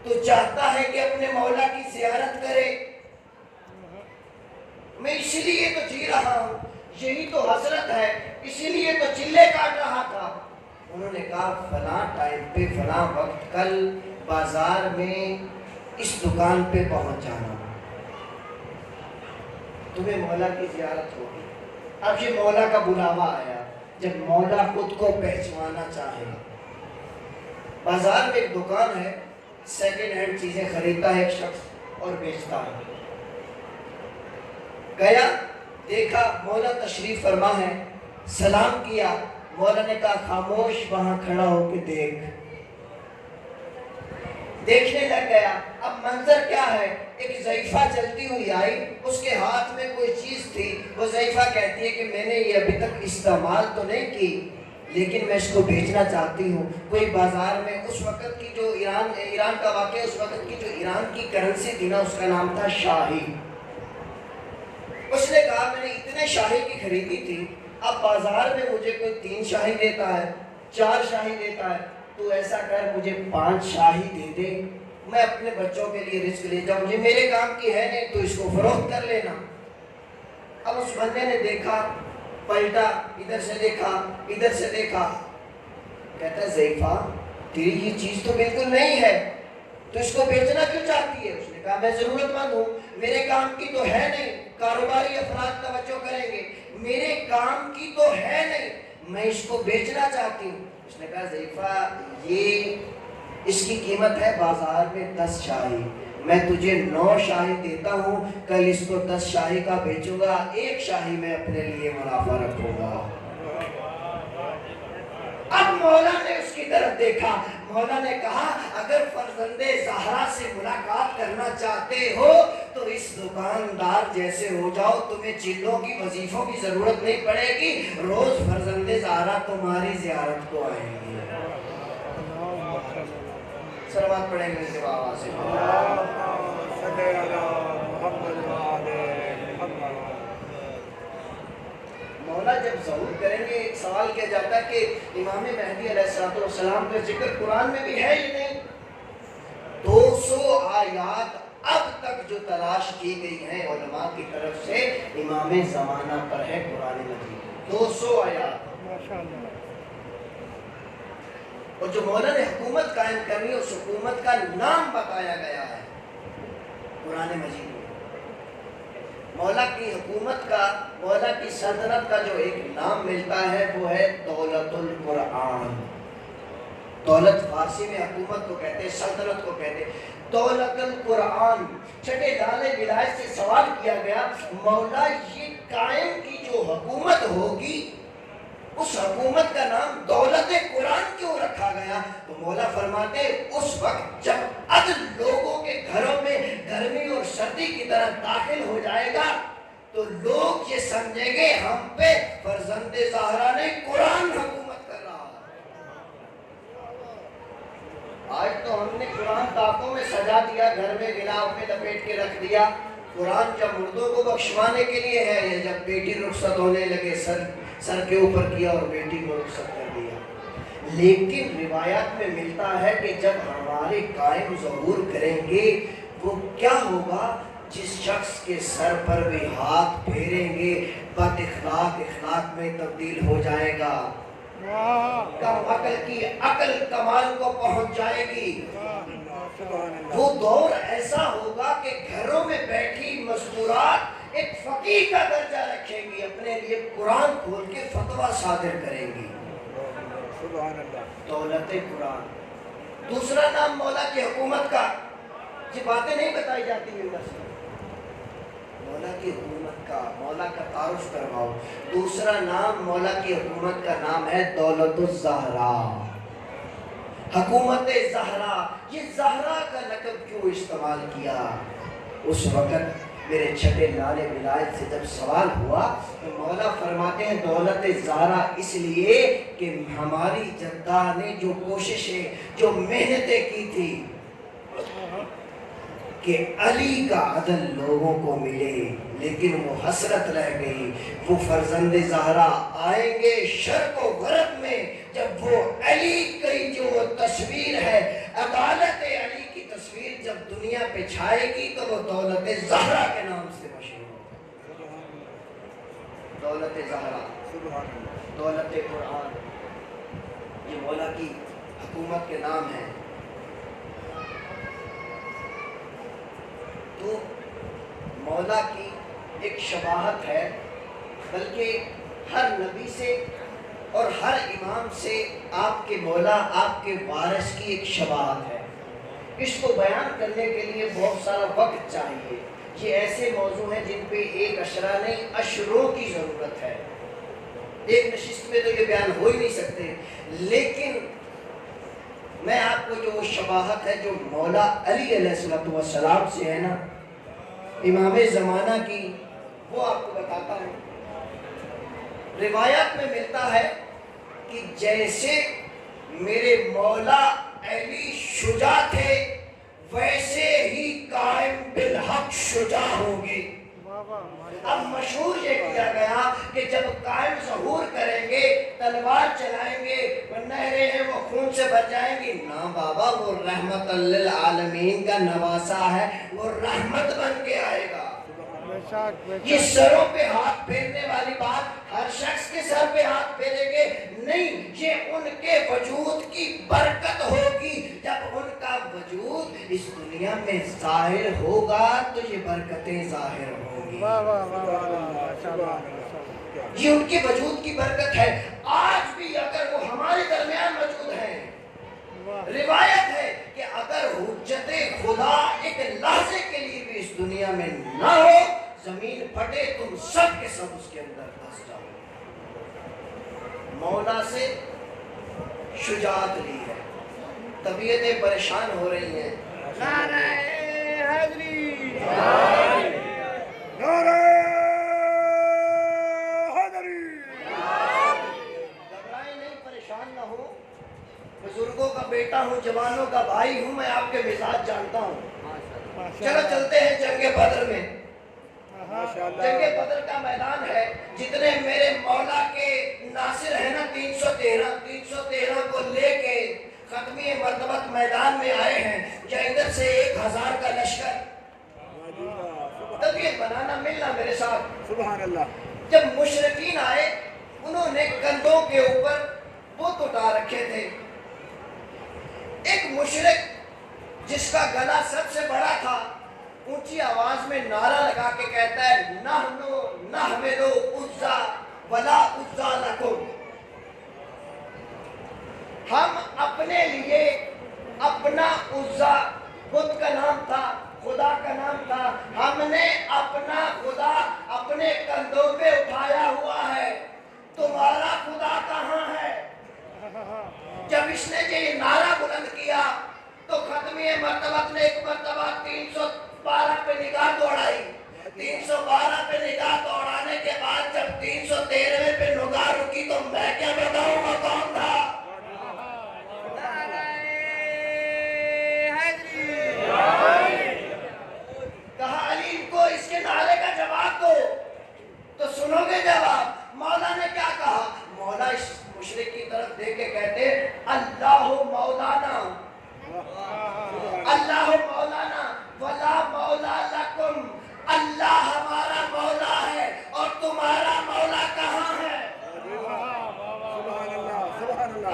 تو چاہتا ہے کہ اپنے مولا کی زیارت کرے۔ میں اسی لیے تو جی رہا ہوں، یہی تو حسرت ہے، اسی لیے تو چلے کاٹ رہا تھا۔ انہوں نے کہا فلاں ٹائم پہ فلاں وقت کل بازار میں اس دکان پہ پہنچ جانا، تمہیں مولا کی زیارت ہوگی۔ اب یہ مولا کا بلاوا آیا، جب مولا خود کو پہچانا چاہے۔ بازار میں ایک دکان ہے، سیکنڈ ہینڈ چیزیں خریدتا ہے ایک شخص اور بیچتا ہے۔ گیا، دیکھا مولا تشریف فرما ہے، سلام کیا، مولا نے کہا خاموش وہاں کھڑا ہو کے دیکھ۔ دیکھنے لگ گیا۔ اب منظر کیا ہے، ایک ضعیفہ چلتی ہوئی آئی، اس کے ہاتھ میں کوئی چیز تھی، وہ ضعیفہ کہتی ہے کہ میں نے یہ ابھی تک استعمال تو نہیں کی لیکن میں اس کو بیچنا چاہتی ہوں۔ کوئی بازار میں، اس وقت کی جو ایران کا واقعہ، اس وقت کی جو ایران کی کرنسی تھی نا، اس کا نام تھا شاہی۔ اس نے کہا میں نے اتنے شاہی کی خریدی تھی، اب بازار میں مجھے کوئی 3 شاہی دیتا ہے، 4 شاہی دیتا ہے، تو ایسا کر مجھے 5 شاہی دے دے، میں اپنے بچوں کے لیے رزق لے جاؤں، یہ میرے کام کی ہے نہیں تو اس کو فروخت کر لینا۔ اب اس بندے نے دیکھا، پلٹا، ادھر سے دیکھا، ادھر سے دیکھا، کہتا ہے ضعیفہ تیری یہ چیز تو بالکل نہیں ہے، تو اس کو بیچنا کیوں چاہتی ہے؟ اس نے کہا میں ضرورت مند ہوں، میرے کام کی تو ہے نہیں، کاروباری افراد توجہ کریں گے، میرے کام کی تو ہے نہیں، میں اس کو بیچنا چاہتی ہوں۔ اس نے کہا ضعیفہ یہ اس کی قیمت ہے بازار میں 10 شاہی، میں تجھے 9 شاہی دیتا ہوں، کل اس کو 10 شاہی کا بیچوں گا، 1 شاہی میں اپنے لیے منافع رکھوں گا۔ اب مولا نے اس کی طرف دیکھا، مولا نے کہا اگر فرزند زہرا سے ملاقات کرنا چاہتے ہو تو اس دکاندار جیسے ہو جاؤ، تمہیں چلوں کی وظیفوں کی ضرورت نہیں پڑے گی، روز فرزند زہرا تمہاری زیارت کو آئیں گی۔ سلوات پڑھیں گے اس کے بابا سے۔ مولا جب ظہور کریں گے، ایک سوال کیا جاتا ہے کہ امام مہدی علیہ السلام کا ذکر قرآن میں بھی ہے ہی نہیں۔ 200 آیات اب تک جو تلاش کی گئی ہیں علماء کی طرف سے امام زمانہ پر ہے قرآن مجید، 200 آیات۔ اور جو مولا نے حکومت قائم کرنی، اس حکومت کا نام بتایا گیا ہے قرآن مجید میں۔ مولا کی حکومت کا، مولا کی سلطنت کا جو ایک نام ملتا ہے وہ ہے دولت القرآن۔ دولت فارسی میں حکومت کو کہتے ہیں، سلطنت کو کہتے ہیں دولت القرآن۔ چھٹے دانے ولایت سے سوال کیا گیا مولا یہ قائم کی جو حکومت ہوگی اس حکومت کا نام دولت قرآن کیوں رکھا گیا؟ تو مولا فرماتے اس وقت جب عدل لوگوں کے گھروں میں گرمی اور سردی کی طرح داخل ہو جائے گا تو لوگ یہ سمجھیں گے ہم پہ فرزند زہرا نے قرآن حکومت کر رہا ہے۔ آج تو ہم نے قرآن طاقوں میں سجا دیا، گھر میں غلاف میں لپیٹ کے رکھ دیا۔ قرآن جب مردوں کو بخشوانے کے لیے ہے، یا جب بیٹی رخصت ہونے لگے سر کے اوپر کیا اور بیٹی کو رخصت کر دیا۔ لیکن روایات میں ملتا ہے کہ جب ہمارے قائم ظہور کریں گے وہ کیا ہوگا، جس شخص کے سر پر بھی ہاتھ پھیریں گے بد اخلاق اخلاق میں تبدیل ہو جائے گا، کم عقل کی عقل کمال کو پہنچ جائے گی۔ وہ دور ایسا ہوگا کہ گھروں میں بیٹھی مستورات ایک فقیہ کا درجہ رکھیں گی، اپنے لیے قرآن کھول کے فتویٰ صادر کریں گی۔ دولت قرآن۔ دوسرا نام مولا کی حکومت کا، یہ باتیں نہیں بتائی جاتی ممبر سے، مولا کی حکومت کا، مولا کا تعارف کرواؤ۔ دوسرا نام مولا کی حکومت کا نام ہے دولت الزہرا، حکومت زہرا۔ یہ زہرا کا لقب کیوں استعمال کیا؟ اس وقت میرے چھٹے لالے ولایت سے جب سوال ہوا تو مولا فرماتے ہیں دولت زہرا اس لیے کہ ہماری جدہ نے جو کوششیں، جو محنتیں کی تھی کہ علی کا عدل لوگوں کو ملے، لیکن وہ حسرت رہ گئی۔ وہ فرزند زہرا آئیں گے شرق و غرب میں، جب وہ علی کی جو تصویر ہے، عدالت علی کی تصویر جب دنیا پہ چھائے گی تو وہ دولت زہرا کے نام سے مشہور ہوگی۔ دولت زہرا، دولت قرآن، یہ مولا کی حکومت کے نام ہیں۔ تو مولا کی ایک شباہت ہے، بلکہ ہر نبی سے اور ہر امام سے آپ کے مولا، آپ کے وارث کی ایک شباہت ہے۔ اس کو بیان کرنے کے لیے بہت سارا وقت چاہیے۔ یہ ایسے موضوع ہیں جن پہ ایک اشرہ نہیں، اشروں کی ضرورت ہے، ایک نشست میں تو یہ بیان ہو ہی نہیں سکتے۔ لیکن میں آپ کو جو شباہت ہے جو مولا علی علیہ السلام سے ہے نا، امام زمانہ کی، وہ آپ کو بتاتا ہوں۔ روایات میں ملتا ہے کہ جیسے میرے مولا علی شجاع تھے ویسے ہی قائم بالحق شجاع ہوں گے۔ اب مشہور یہ کیا گیا کہ جب قائم ظہور کریں گے، تلوار چلائیں گے، وہ نہریں ہیں وہ خون سے بھر جائیں گی، نا بابا، وہ رحمت للعالمین کا نواسا ہے، وہ رحمت بن کے آئے گا۔ یہ سروں پہ ہاتھ پھیرنے والی بات ہر شخص کے سر پہ ہاتھ پھیریں گے نہیں، یہ ان کے وجود کی برکت ہوگی۔ جب ان کا وجود اس دنیا میں ظاہر ہوگا تو یہ برکتیں ظاہر ہوں گی۔ یہ ان کے وجود کی برکت ہے۔ آج بھی اگر وہ ہمارے درمیان موجود ہیں، روایت ہے کہ اگر حجت خدا ایک لحظے کے لیے بھی اس دنیا میں نہ ہو، زمین پھٹے، تم سب کے سب اس کے اندر پھنس جاؤ۔ مولا سے شجاعت لی ہے، طبیعتیں پریشان ہو رہی ہیں، نعرہ حیدری، نعرہ حیدری، گھبرائیں نہیں، پریشان نہ ہو، بزرگوں کا بیٹا ہوں، جوانوں کا بھائی ہوں، میں آپ کے مزاج جانتا ہوں۔ چلو چلتے ہیں جنگ بدر میں۔ جنگ بدر کا میدان ہے، جتنے میرے مولا کے ناصر ہیں نا، 313 کو لے کے ختمی مرتبت میدان میں آئے ہیں، یا ادھر سے 1000 کا لشکر۔ طبیعت بنانا، ملنا میرے ساتھ۔ سبحان اللہ۔ جب مشرکین آئے، انہوں نے کندھوں کے اوپر بت اٹھا رکھے تھے۔ ایک مشرک جس کا گلا سب سے بڑا تھا، اونچی آواز میں نعرہ لگا کے کہتا ہے، نحنو نحمل عزا ولا عزا لکم، ہم اپنے لیے اپنا عزا، بت کا نام تھا، خدا کا نام تھا، ہم نے اپنا خدا اپنے کندھوں پہ اٹھایا ہوا ہے، تمہارا خدا کہاں ہے؟ جب اس نے یہ نعرہ بلند کیا تو ختمی مرتبت نے ایک مرتبہ 312 پہ نگاہ دوڑائی۔ 312 پہ نگاہ دوڑانے کے بعد جب 313 پہ نگاہ رکی تو میں کیا بتاؤں گا کون تھا؟ کہا علی ان کو اس کے نعرے کا جواب دو، تو سنو گے جواب؟ مولا نے کیا کہا؟ مولا اس مشرک کی طرف دیکھ کے کہتے، اللہ مولانا، اللہ مولانا ولا مولا لکم، اللہ ہمارا مولا ہے اور تمہارا مولا کہاں ہے؟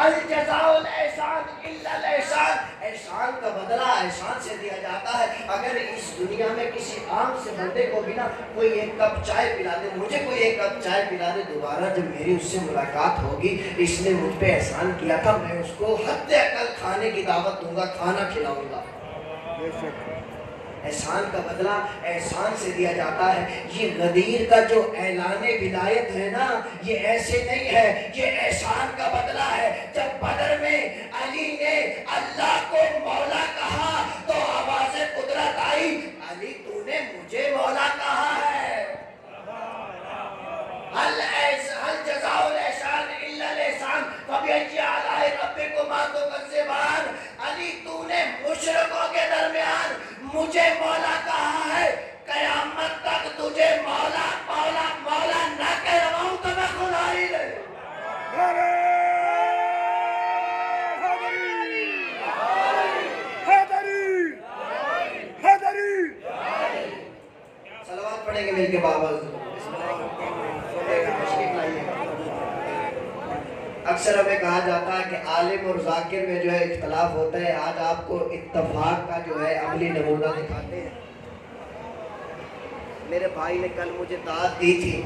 الجزاء الاحسان الا الاحسان، احسان کا بدلہ احسان سے دیا جاتا ہے۔ اگر اس دنیا میں کسی عام سے بندے کو بھی نا کوئی ایک کپ چائے پلا دے، مجھے کوئی ایک کپ چائے پلا دے، دوبارہ جب میری اس سے ملاقات ہوگی، اس نے مجھ پہ احسان کیا تھا، میں اس کو حد اقل کھانے کی دعوت دوں گا، کھانا کھلاؤں گا۔ احسان کا بدلہ احسان سے دیا جاتا ہے۔ یہ غدیر کا جو اعلان ولایت ہے نا، یہ ایسے نہیں ہے، یہ احسان کا بدلہ ہے۔ جب بدر میں علی نے اللہ کو مولا کہا تو آواز قدرت آئی، علی تو نے مجھے مولا کہا ہے۔ هل جزاء الاحسان الا الاحسان فبأي آلاء ربكما تكذبان، علی تو نے مشرکوں کے درمیان مجھے مولا کہا ہے، قیامت تک تجھے مولا مولا مولا نہ کہواؤں تو میں خدا ہی نہیں۔ صلوات پڑھیں گے مل کے بابا۔ اکثر ہمیں کہا جاتا ہے کہ عالم اور ذاکر میں جو ہے اختلاف ہوتا ہے، آج آپ کو اتفاق کا جو ہے عملی نمونہ دکھاتے ہیں۔ میرے بھائی نے کل مجھے دعوت دی تھی،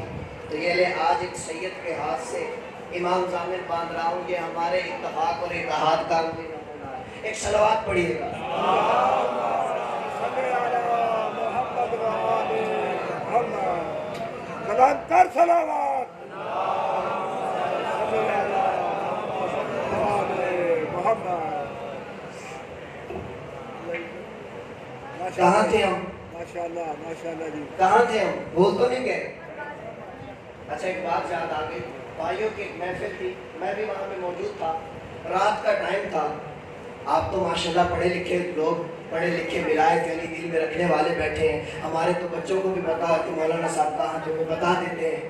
تو یہ لے آج ایک سید کے ہاتھ سے امام ضامن باندھ رہا ہوں، یہ ہمارے اتفاق اور اتحاد کا عملی نمونہ ہے۔ ایک صلوات پڑھیے گا۔ صلوات کہاں تھے ہم؟ ماشاءاللہ ماشاءاللہ جی. کہاں تھے ہم؟ بول تو نہیں گئے؟ اچھا ایک بات یاد آ گئی، بھائیوں کی ایک محفل تھی، میں بھی وہاں پہ موجود تھا، رات کا ٹائم تھا. آپ تو ماشاءاللہ پڑھے لکھے لوگ، پڑھے لکھے ولایت یعنی دل میں رکھنے والے بیٹھے ہیں. ہمارے تو بچوں کو بھی پتا کہ مولانا صاحب کہاں تھے، وہ بتا دیتے ہیں.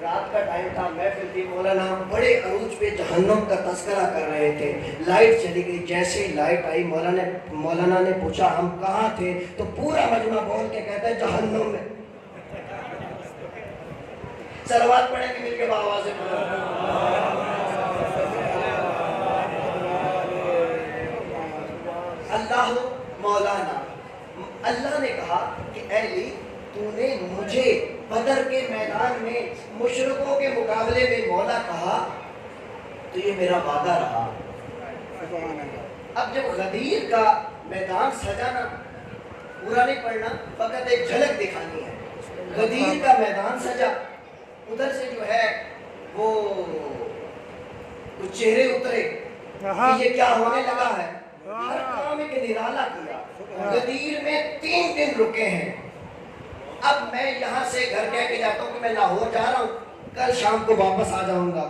رات کا ٹائم تھا، محفل تھی، مولانا بڑے عروج پہ جہنم کا تذکرہ کر رہے تھے. لائٹ چلی گئی، جیسے ہی لائٹ آئی مولانا نے پوچھا ہم کہاں تھے، تو پورا مجمع بول کے کہتا ہے جہنم میں. صلوات پڑھیں گے مل کے بآواز اللہ مولانا. اللہ نے کہا کہ اے علی تو نے مجھے بدر کے میدان میں مشرکوں کے مقابلے میں مولا کہا تو یہ میرا وعدہ رہا. اب جب غدیر کا میدان سجانا، پورا نہیں پڑھنا، فقط ایک جھلک دکھانی ہے. غدیر کا میدان سجا، ادھر سے جو ہے وہ کچھ چہرے اترے کہ یہ کیا ہونے لگا ہے. ہر کام ایک نرالا کیا. غدیر میں 3 دن رکے ہیں. اب میں یہاں سے گھر کہہ کے جاتا ہوں کہ میں لاہور جا رہا ہوں، کل شام کو واپس آ جاؤں گا.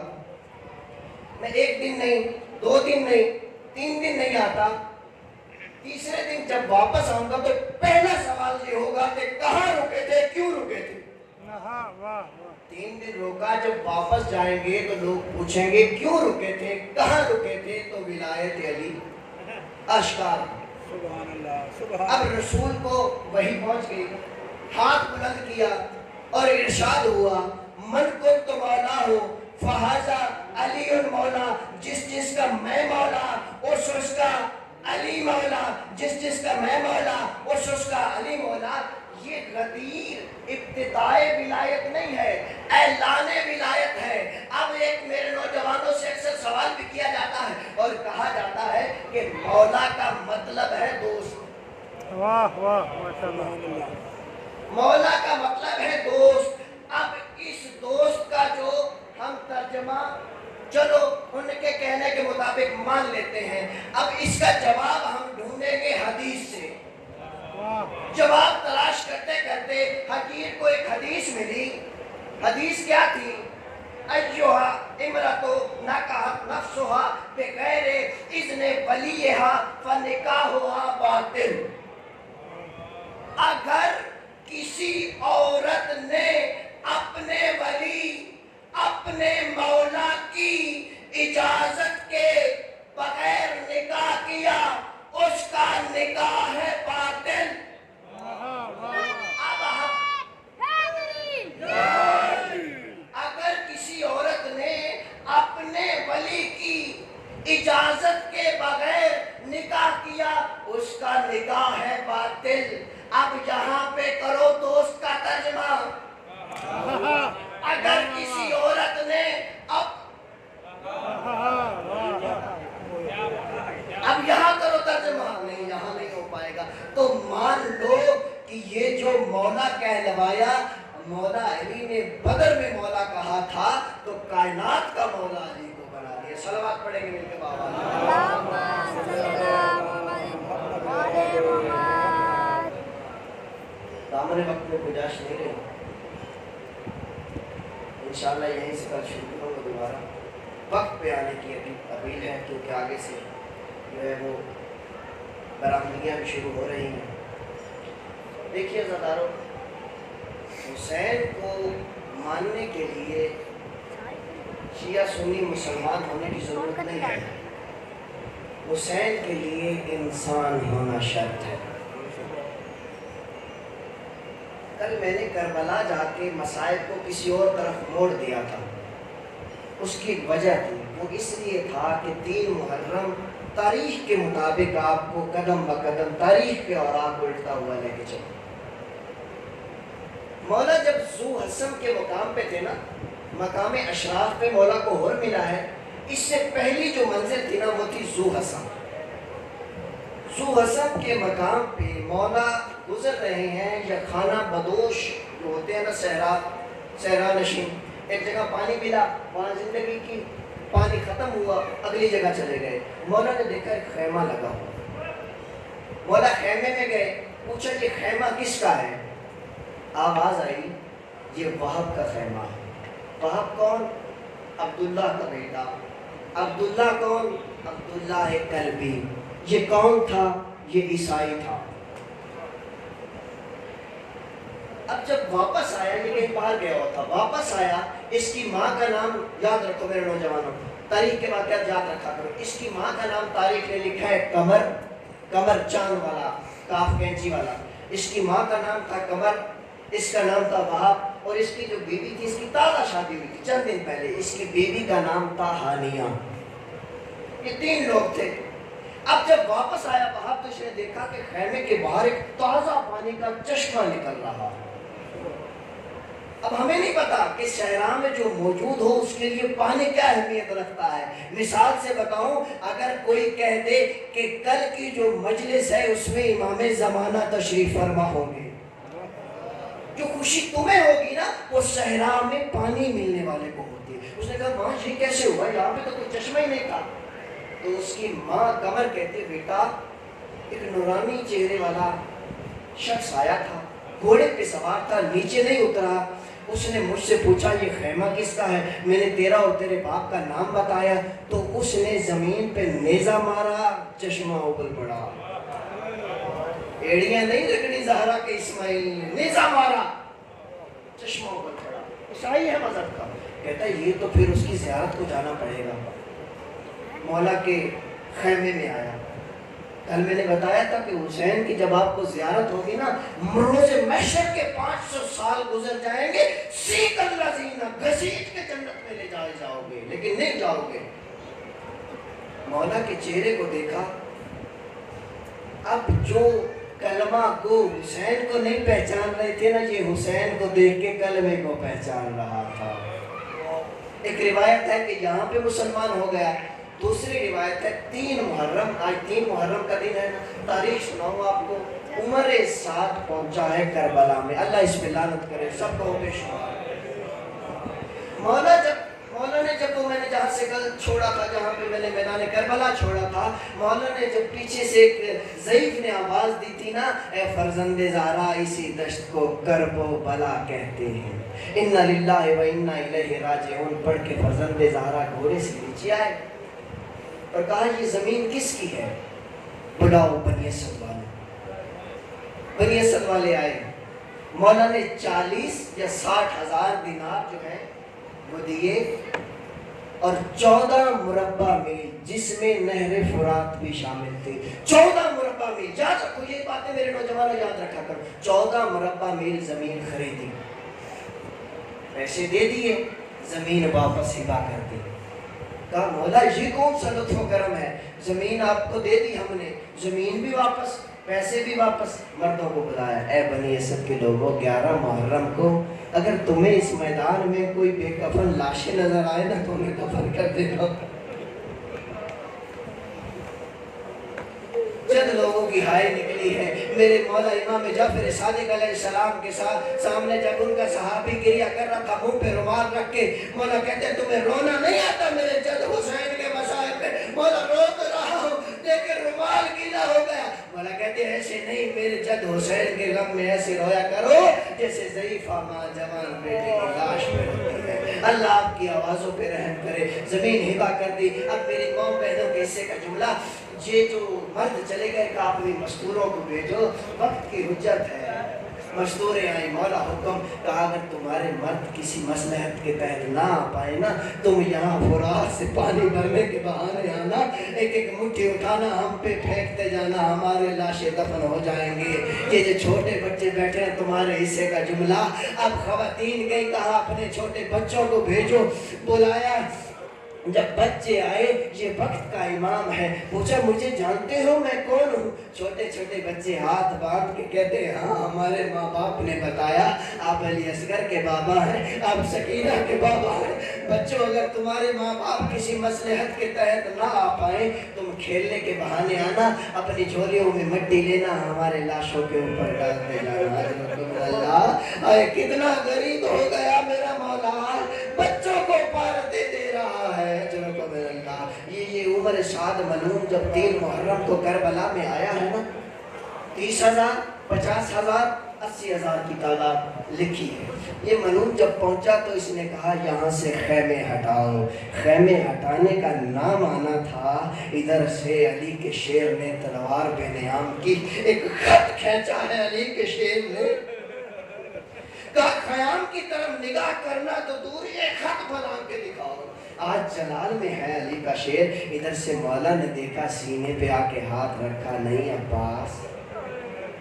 میں 1 دن نہیں، 2 دن نہیں، 3 دن نہیں آتا. تیسرے دن جب واپس آؤں گا تو پہلا سوال یہ ہوگا کہ کہاں رکے تھے، کیوں رکے تھے. 3 دن روکا، جب واپس جائیں گے تو لوگ پوچھیں گے کیوں رکے تھے، کہاں رکے تھے، تو ولایت علی اشکار. اب رسول کو وحی پہنچ گئی، ہاتھ بلند کیا اور ارشاد ہوا من کنت مولا ہو فہذا علی مولا. جس کا میں مولا اس کا علی مولا، جس کا میں مولا اس کا علی مولا. یہ غدیر ابتدائے ولایت نہیں ہے، اعلان ولایت ہے. اب ایک میرے نوجوانوں سے اکثر سوال بھی کیا جاتا ہے اور کہا جاتا ہے کہ مولا کا مطلب ہے دوست. واہ واہ ماشاءاللہ. مولا کا مطلب ہے دوست. اب اس دوست کا جو ہم ترجمہ چلو ان کے کہنے کے مطابق مان لیتے ہیں، اب اس کا جواب ہم ڈھونڈیں گے حدیث سے. جواب تلاش کرتے کرتے حقیر کو ایک حدیث ملی. حدیث کیا تھی؟ ایوہا امرتو نکاحت نفسہا بغیر اذن ولیہا فنکاحہا باطل. اگر کسی عورت نے اپنے ولی، اپنے مولا کی اجازت کے بغیر نکاح کیا، اس کا نکاح ہے باطل. اب اگر کسی عورت نے اپنے ولی کی اجازت کے بغیر نکاح کیا، اس کا نکاح ہے باطل. اب یہاں پہ کرو دوست کا ترجمہ. اگر کسی عورت نے اب یہاں کرو ترجمہ، نہیں یہاں نہیں ہو پائے گا. تو مان لو کہ یہ جو مولا کہلوایا، مولا علی نے بدر میں مولا کہا تھا تو کائنات کا مولا علی کو بنا دیا. صلوات پڑھیں گے مل کے بابا. دامن وقت میں گنجائش نہیں رہی، انشاءاللہ یہیں سے کل شروع کروں گا دوبارہ. وقت پہ آنے کی اپیل ہے کیونکہ آگے سے جو ہے وہ برآمدگیاں بھی شروع ہو رہی ہیں. دیکھیے عزیزارو، حسین کو ماننے کے لیے شیعہ سنی مسلمان ہونے کی ضرورت نہیں ہے. حسین کے لیے انسان ہونا شرط ہے. کل میں نے کربلا جا کے مسائل کو کسی اور طرف موڑ دیا تھا. اس کی وجہ تھی، وہ اس لیے تھا کہ 3 محرم تاریخ کے مطابق آپ کو قدم بقدم تاریخ کے اوراق کو الٹتا ہوا لے کے چلو. مولا جب ذو حسن کے مقام پہ تھے نا، مقام اشراف پہ مولا کو ہور ملا ہے. اس سے پہلی جو منزل تھی نا وہ تھی ذو حسن. ذو حسن کے مقام پہ مولا گزر رہے ہیں، یا خانہ بدوش جو ہوتے ہیں نا، صحرا نشین، ایک جگہ پانی ملا، وہاں زندگی کی، پانی ختم ہوا، اگلی جگہ چلے گئے. مولا نے دیکھا ایک خیمہ لگا ہوا. مولا خیمے میں گئے، پوچھا یہ خیمہ کس کا ہے؟ آواز آئی یہ وہب کا خیمہ ہے۔ وہب کون؟ عبداللہ کا بیٹا۔ عبداللہ کون؟ عبداللہ کلبی۔ یہ کون تھا؟ یہ عیسائی تھا۔ اب جب واپس آیا، یہ کہیں باہر گیا ہوا تھا، واپس آیا، اس کی ماں کا نام یاد رکھو میرے نوجوانوں، تاریخ کے واقعات یاد رکھا کرو۔ اس کی ماں کا نام تاریخ نے لکھا ہے قمر، قمر چاند والا، کاف کینچی والا۔ اس کی ماں کا نام تھا قمر، اس کا نام تھا وہاب، اور اس کی جو بیوی تھی، اس کی تازہ شادی ہوئی تھی چند دن پہلے، اس کی بیوی کا نام تھا ہانیہ۔ یہ 3 لوگ تھے۔ اب جب واپس آیا وہاب تو اس نے دیکھا کہ خیمے کے باہر ایک تازہ پانی کا چشمہ نکل رہا ہے۔ اب ہمیں نہیں پتا کہ صحرا میں جو موجود ہو اس کے لیے پانی کیا اہمیت رکھتا ہے۔ مثال سے بتاؤں، اگر کوئی کہہ دے کہ کل کی جو مجلس ہے اس میں امام زمانہ تشریف فرما ہوں گے، جو خوشی تمہیں ہوگی نا وہ صحرا میں پانی ملنے والے کو ہوتی ہے۔ اس نے کہا ماں یہ کیسے ہوا، یہاں پہ تو کوئی چشمہ ہی نہیں تھا۔ تو اس کی ماں قمر کہتے بیٹا ایک نورانی چہرے والا شخص آیا تھا، گھوڑے پہ سوار تھا، نیچے نہیں اترا۔ اس نے مجھ سے پوچھا یہ خیمہ کس کا ہے، میں نے تیرا اور تیرے باپ کا نام بتایا، تو اس نے زمین پہ نیزہ مارا، چشمہ اگل پڑا۔ ایڑیاں نہیں رگڑی زہرا کے اسماعیل نے، نیزہ مارا، چشمہ اگل پڑا۔ عیسائی ہے مذہب کا، کہتا ہے یہ تو پھر اس کی زیارت کو جانا پڑے گا۔ مولا کے خیمے میں آیا۔ کل میں نے بتایا تھا کہ حسین کی جب آپ کو زیارت ہوگی نا، روز محشر کے 500 سال گزر جائیں گے، سیک الذین، گھسیٹ کے جنت میں لے جاؤ گے، لیکن نہیں جاؤ گے۔ مولا کے چہرے کو دیکھا، اب جو کلمہ کو حسین کو نہیں پہچان رہے تھے نا، یہ حسین کو دیکھ کے کلمے کو پہچان رہا تھا۔ ایک روایت ہے کہ یہاں پہ مسلمان ہو گیا، دوسری روایت ہے 3 محرم، آج 3 محرم کا دن ہے نا، تاریخ سناؤں آپ کو، عمر سعد پہنچا ہے کربلا میں، اللہ اس پہ لعنت کرے، سب کو بے شمار۔ مولا نے جب وہ میں نے جہاں سے کل چھوڑا تھا، جہاں پہ میں نے میدان کربلا چھوڑا تھا، مولا نے جب پیچھے سے ایک ضعیف نے آواز دی تھی نا، اے فرزند زہرا اسی دشت کو کرب و بلا کہتے ہیں، انا للہ و انا الیہ راجعون پڑھ کے فرزند زہرا گھوڑے سے نیچے آئے اور کہا یہ زمین کس کی ہے؟ بڑھاؤ بنی اسد والے، بنی اسد والے آئے۔ مولا نے 40 یا 60 ہزار دینار جو ہے وہ دیے، اور 14 مربع میل جس میں نہر فرات بھی شامل تھے، 14 مربع میل، یاد رکھو یہ باتیں میرے نوجوانوں یاد رکھا کرو، 14 مربع میل زمین خریدی، پیسے دے دیے، زمین واپس ہبا کر دی۔ کہا مولا یہ کون سا لطف و کرم ہے، زمین آپ کو دے دی ہم نے، زمین بھی واپس، پیسے بھی واپس۔ مردوں کو بلایا، اے بنی اسد کے لوگوں، 11 محرم کو اگر تمہیں اس میدان میں کوئی بے کفن لاشیں نظر آئے نا تو انہیں کفن کر دینا۔ چند لوگوں کی ہائے نکلی ہے، میرے مولا امام جعفر صادق علیہ السلام کے سامنے جب ان کا صحابی گریہ کر رہا تھا منہ پہ رومال رکھ کے، مولا کہتے ہیں تمہیں رونا نہیں آتا میرے جد حسین کے مسائل پہ؟ مولا رو تو رہا ہوں لیکن رومال گیلا ہو گیا۔ مولا کہتے ہیں ایسے نہیں، میرے جد حسین کے غم میں ایسے رویا کرو جیسے ضعیفہ ماں جوان بیٹے کی لاش پہ روتی ہے۔ اللہ آپ کی آوازوں پہ رحم کرے۔ زمین ہبا کر دی۔ اب میری قوم بہنوں کے حصے کا جملہ، یہ جو مرد چلے گئے کہ اپنی مستوروں کو بھیجو، وقت کی حجت ہے، مستوریں آئیں، مولا حکم کہا اگر تمہارے مرد کسی مصلحت کے تحت نہ آ پائے نا، تم یہاں فرات سے پانی بھرنے کے بہانے آنا، ایک ایک مٹھی اٹھانا، ہم پہ پھینکتے جانا، ہمارے لاشیں دفن ہو جائیں گے۔ یہ جو چھوٹے بچے بیٹھے ہیں تمہارے حصے کا جملہ۔ اب خواتین گئی، کہا اپنے چھوٹے بچوں کو بھیجو، بلایا، جب بچے آئے، یہ وقت کا امام ہے، پوچھا مجھے جانتے ہو میں کون ہوں؟ چھوٹے چھوٹے بچے ہاتھ باندھ کے کہتے ہیں ہاں ہمارے ماں باپ نے بتایا، آپ علی اصغر کے بابا ہیں، آپ سکینہ کے بابا ہیں۔ بچوں اگر تمہارے ماں باپ کسی مصلحت کے تحت نہ آ پائیں، تم کھیلنے کے بہانے آنا، اپنی جھولیوں میں مٹی لینا، ہمارے لاشوں کے اوپر ڈالتے جانا۔ اللہ اے کتنا غریب ہو گیا میرا مولا، بچوں کو پارتے دے رہا ہے۔ یہ عمر سعد ملعون جب 3 محرم کو کربلا میں آیا ہے نا، 30,000 50,000 80,000 کی تعداد لکھی ہے۔ یہ منون جب پہنچا تو اس نے کہا یہاں سے خیمے ہٹاؤ۔ خیمے ہٹانے کا نام آنا تھا، ادھر سے علی کے شیر نے تلوار بے نیام کی ایک خط کھینچا ہے علی کے شیر نے، کہا خیام کی طرف نگاہ کرنا تو دور، ایک خط بنا کے دکھاؤ۔ آج جلال میں ہے علی کا شیر، ادھر سے مولا نے دیکھا سینے پہ آ کے ہاتھ رکھا، نہیں عباس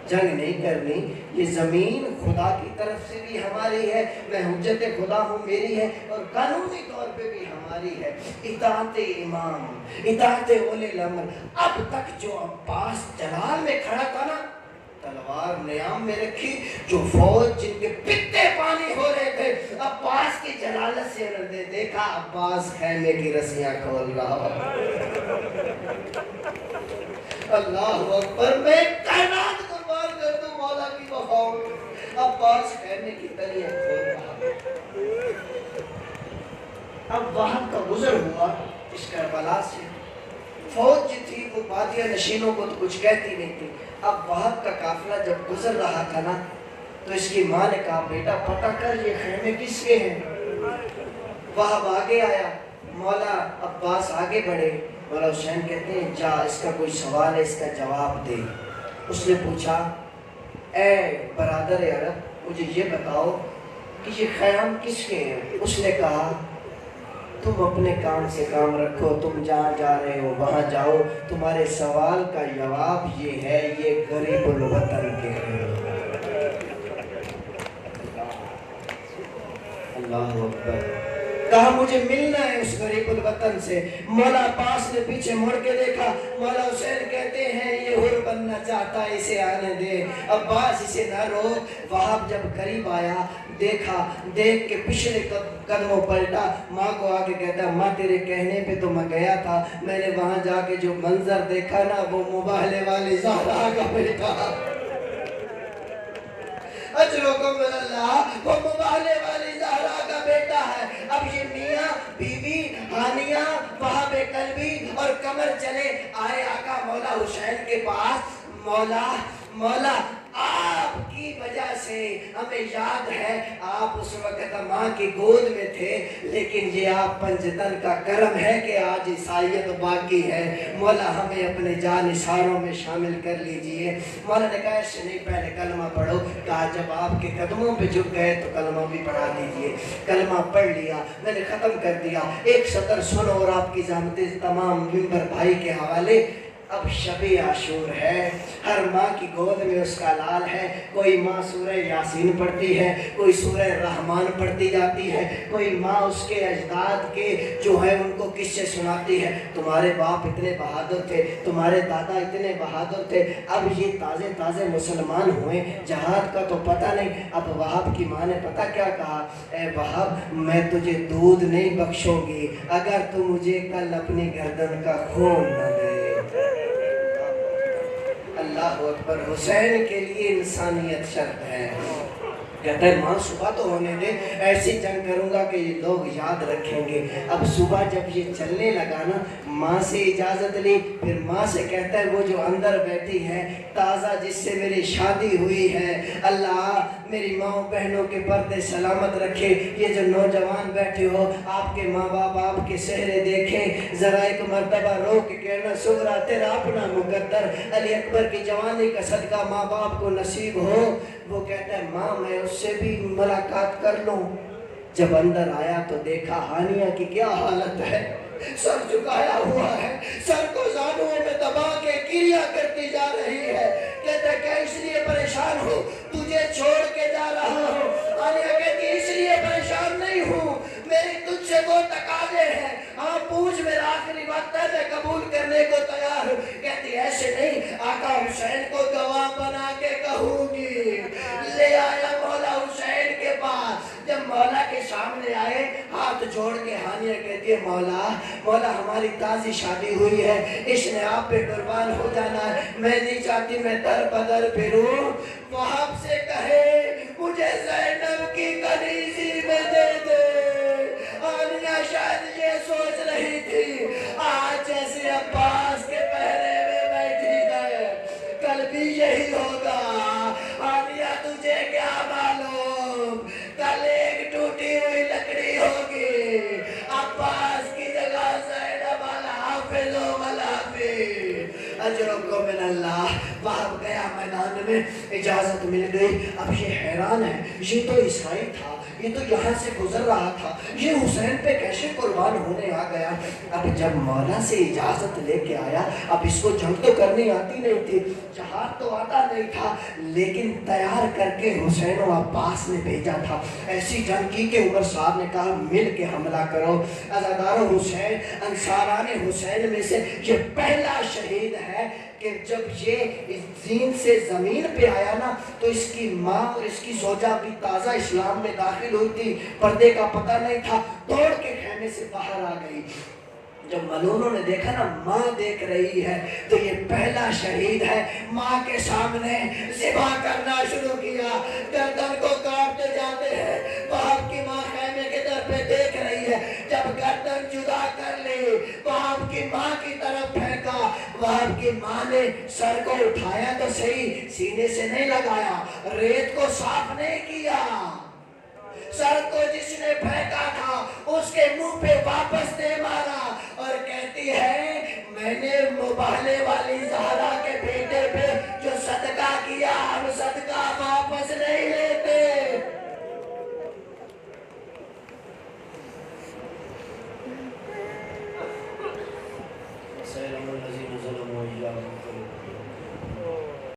جنگ نہیں کرنی، یہ زمین خدا کی طرف سے بھی ہماری ہے، میں حجت خدا ہوں میری ہے، اور قانونی طور پہ بھی ہماری ہے۔ اطاعت امام، اطاعت اولی الامر۔ اب تک جو عباس جلال میں کھڑا تھا نا، تلوار نیام میں رکھی، جو فوج جن کے پتے پانی ہو رہے تھے، عباس کی جلالت سے انہوں نے دیکھا عباس خیمے کی رسیاں کھول رہا۔ اللہ اکبر، میں کائنات قربان کر دوں مولا کی وفاؤں، عباس خیمے کی تلیاں کھول رہا۔ اب وہاں کا گزر ہوا اس کربلا سے، فوج جو تھی وہ بادیہ نشینوں کو تو کچھ کہتی نہیں تھی۔ اب وہاں کا قافلہ جب گزر رہا تھا نا، تو اس کی ماں نے کہا بیٹا پتہ کر یہ خیمے کس کے ہیں۔ وہاں آگے آیا، مولا عباس آگے بڑھے، مولا حسین کہتے ہیں جا اس کا کوئی سوال ہے اس کا جواب دے۔ اس نے پوچھا اے برادر عرب مجھے یہ بتاؤ کہ یہ خیام کس کے ہیں۔ اس نے کہا تم اپنے کام سے کام رکھو، تم جہاں جا رہے ہو وہاں جاؤ، تمہارے سوال کا جواب یہ ہے یہ غریب الوطن کے ہیں۔ اللہ اکبر، کہا مجھے ملنا ہے اس غریب الوطن سے۔ مولا عباس نے پیچھے مڑ کے دیکھا، مولا حسین کہتے ہیں یہ حر بننا چاہتا ہے اسے آنے دے، عباس اسے نہ روک۔ وہاب جب قریب آیا دیکھا، دیکھ کے پچھلے قدموں پلٹا، ماں کو آگے کہتا ماں تیرے کہنے پہ تو میں گیا تھا، میں نے وہاں جا کے جو منظر دیکھا نا وہ مباہلے والی زہرا کا بیٹا، اجرکم من اللہ، وہ مباہلے والی زہرا کا بیٹا ہے۔ اب یہ میاں بیوی ہانیہ وہاب قلبی اور قمر چلے آئے آقا مولا حسین کے پاس، مولا آپ کی وجہ سے ہمیں یاد ہے آپ اس وقت ماں کی گود میں تھے، لیکن یہ آپ پنجتن کا کرم ہے کہ آج عیسائیت باقی ہے، مولا ہمیں اپنے جان نثاروں میں شامل کر لیجئے۔ مولا نے کہا ایسے نہیں پہلے کلمہ پڑھو، کہا جب آپ کے قدموں پہ جھک گئے تو کلمہ بھی پڑھا دیجئے۔ کلمہ پڑھ لیا، میں نے ختم کر دیا، ایک سطر سنو اور آپ کی زحمتیں تمام ممبر بھائی کے حوالے۔ اب شب عاشور ہے، ہر ماں کی گود میں اس کا لال ہے، کوئی ماں سورہ یاسین پڑھتی ہے، کوئی سورہ رحمان پڑھتی جاتی ہے، کوئی ماں اس کے اجداد کے جو ہے ان کو قصے سناتی ہے، تمہارے باپ اتنے بہادر تھے، تمہارے دادا اتنے بہادر تھے، اب یہ تازے مسلمان ہوئے، جہاد کا تو پتہ نہیں۔ اب وہاب کی ماں نے پتہ کیا کہا، اے وہاب میں تجھے دودھ نہیں بخشوں گی اگر تو مجھے کل اپنی گردن کا خون نہ دے۔ اللہ اکبر، حسین کے لیے انسانیت شرط ہے۔ کہتا ہے ماں صبح تو ہونے دے، ایسی جنگ کروں گا کہ یہ لوگ یاد رکھیں گے۔ اب صبح جب یہ چلنے لگا نا، ماں سے اجازت لی، پھر ماں سے کہتا ہے وہ جو اندر بیٹھی ہے تازہ جس سے میری شادی ہوئی ہے، اللہ میری ماں بہنوں کے پردے سلامت رکھے۔ یہ جو نوجوان بیٹھے ہو آپ کے ماں باپ آپ کے چہرے دیکھیں، ذرا ایک مرتبہ رو کے کہنا سغرا تیرا اپنا مقدر، علی اکبر کی جوانی کا صدقہ ماں باپ کو نصیب ہو۔ وہ کہتا ہے ماں میں اس سے بھی ملاقات کر لوں۔ جب اندر آیا تو دیکھا ہانیہ کی کیا حالت ہے، سر جھکایا ہوا ہے، سر کو زانوں میں دبا کے کریا کرتی جا رہی ہے۔ کہتا ہے کہ اس لیے پریشان ہوں تجھے چھوڑ کے جا رہا ہوں۔ ہانیہ کہتی اس لیے پریشان نہیں ہوں، میری تجھ سے وہ تقاضے ہیں، ہاں پوچھ میرا آخری وقت ہے میں قبول کرنے کو تیار ہوں۔ کہتی ایسے نہیں، آقا حسین کو گواہ بنا کے کہوں گی۔ لے آیا مولا حسین کے پاس، جب مولا کے سامنے آئے ہاتھ جوڑ کے ہانیہ کہتی ہے مولا ہماری تازی شادی ہوئی ہے، اس نے آپ پہ قربان ہو جانا ہے، میں نہیں چاہتی میں در بدر پھروں۔ وہاب سے کہے مجھے زینب کی کنیزی میں دے دے۔ ہانیہ شاید یہ سوچ رہی تھی آج جیسے عباس کے پہرے میں بیٹھی ہے کل بھی یہی ہوگا، اجرکم من اللہ. وہاں گیا میدان میں, اجازت مل گئی. اب یہ حیران ہے, یہ تو عیسائی تھا, یہ تو یہاں سے گزر رہا تھا, یہ حسین پہ کیسے قربان ہونے آ گیا. اب جب مولا سے اجازت لے کے آیا, اب اس کو جنگ تو کرنی آتی نہیں تھی, جہاد تو آتا نہیں تھا, لیکن تیار کر کے حسین و عباس نے بھیجا تھا. ایسی جنگ کی کہ عمر صاحب نے کہا مل کے حملہ کرو. عزادار حسین, انصاران حسین میں سے یہ پہلا شہید ہے کہ جب یہ دین سے زمین پہ آیا نا, تو اس کی ماں اور اس کی زوجہ بھی تازہ اسلام میں داخل ہوئی تھی, پردے کا پتہ نہیں تھا, دوڑ کے خیمے سے باہر آ گئی. جب ملونوں نے دیکھا نا ماں دیکھ رہی ہے, تو یہ پہلا شہید ہے. ماں کے سامنے ذبح کرنا شروع کیا, گردن کو کاٹتے جاتے ہیں. باپ کی ماں خیمے کے در پہ دیکھ رہی ہے. جب گردن جدا کر لی, باپ کی ماں کی طرف پھینکا. باپ کی ماں نے سر کو اٹھایا تو صحیح, سینے سے نہیں لگایا, ریت کو صاف نہیں کیا, سر کو جس نے پھینکا تھا اس کے منہ پہ واپس دے مارا, اور کہتی ہے میں نے مبالے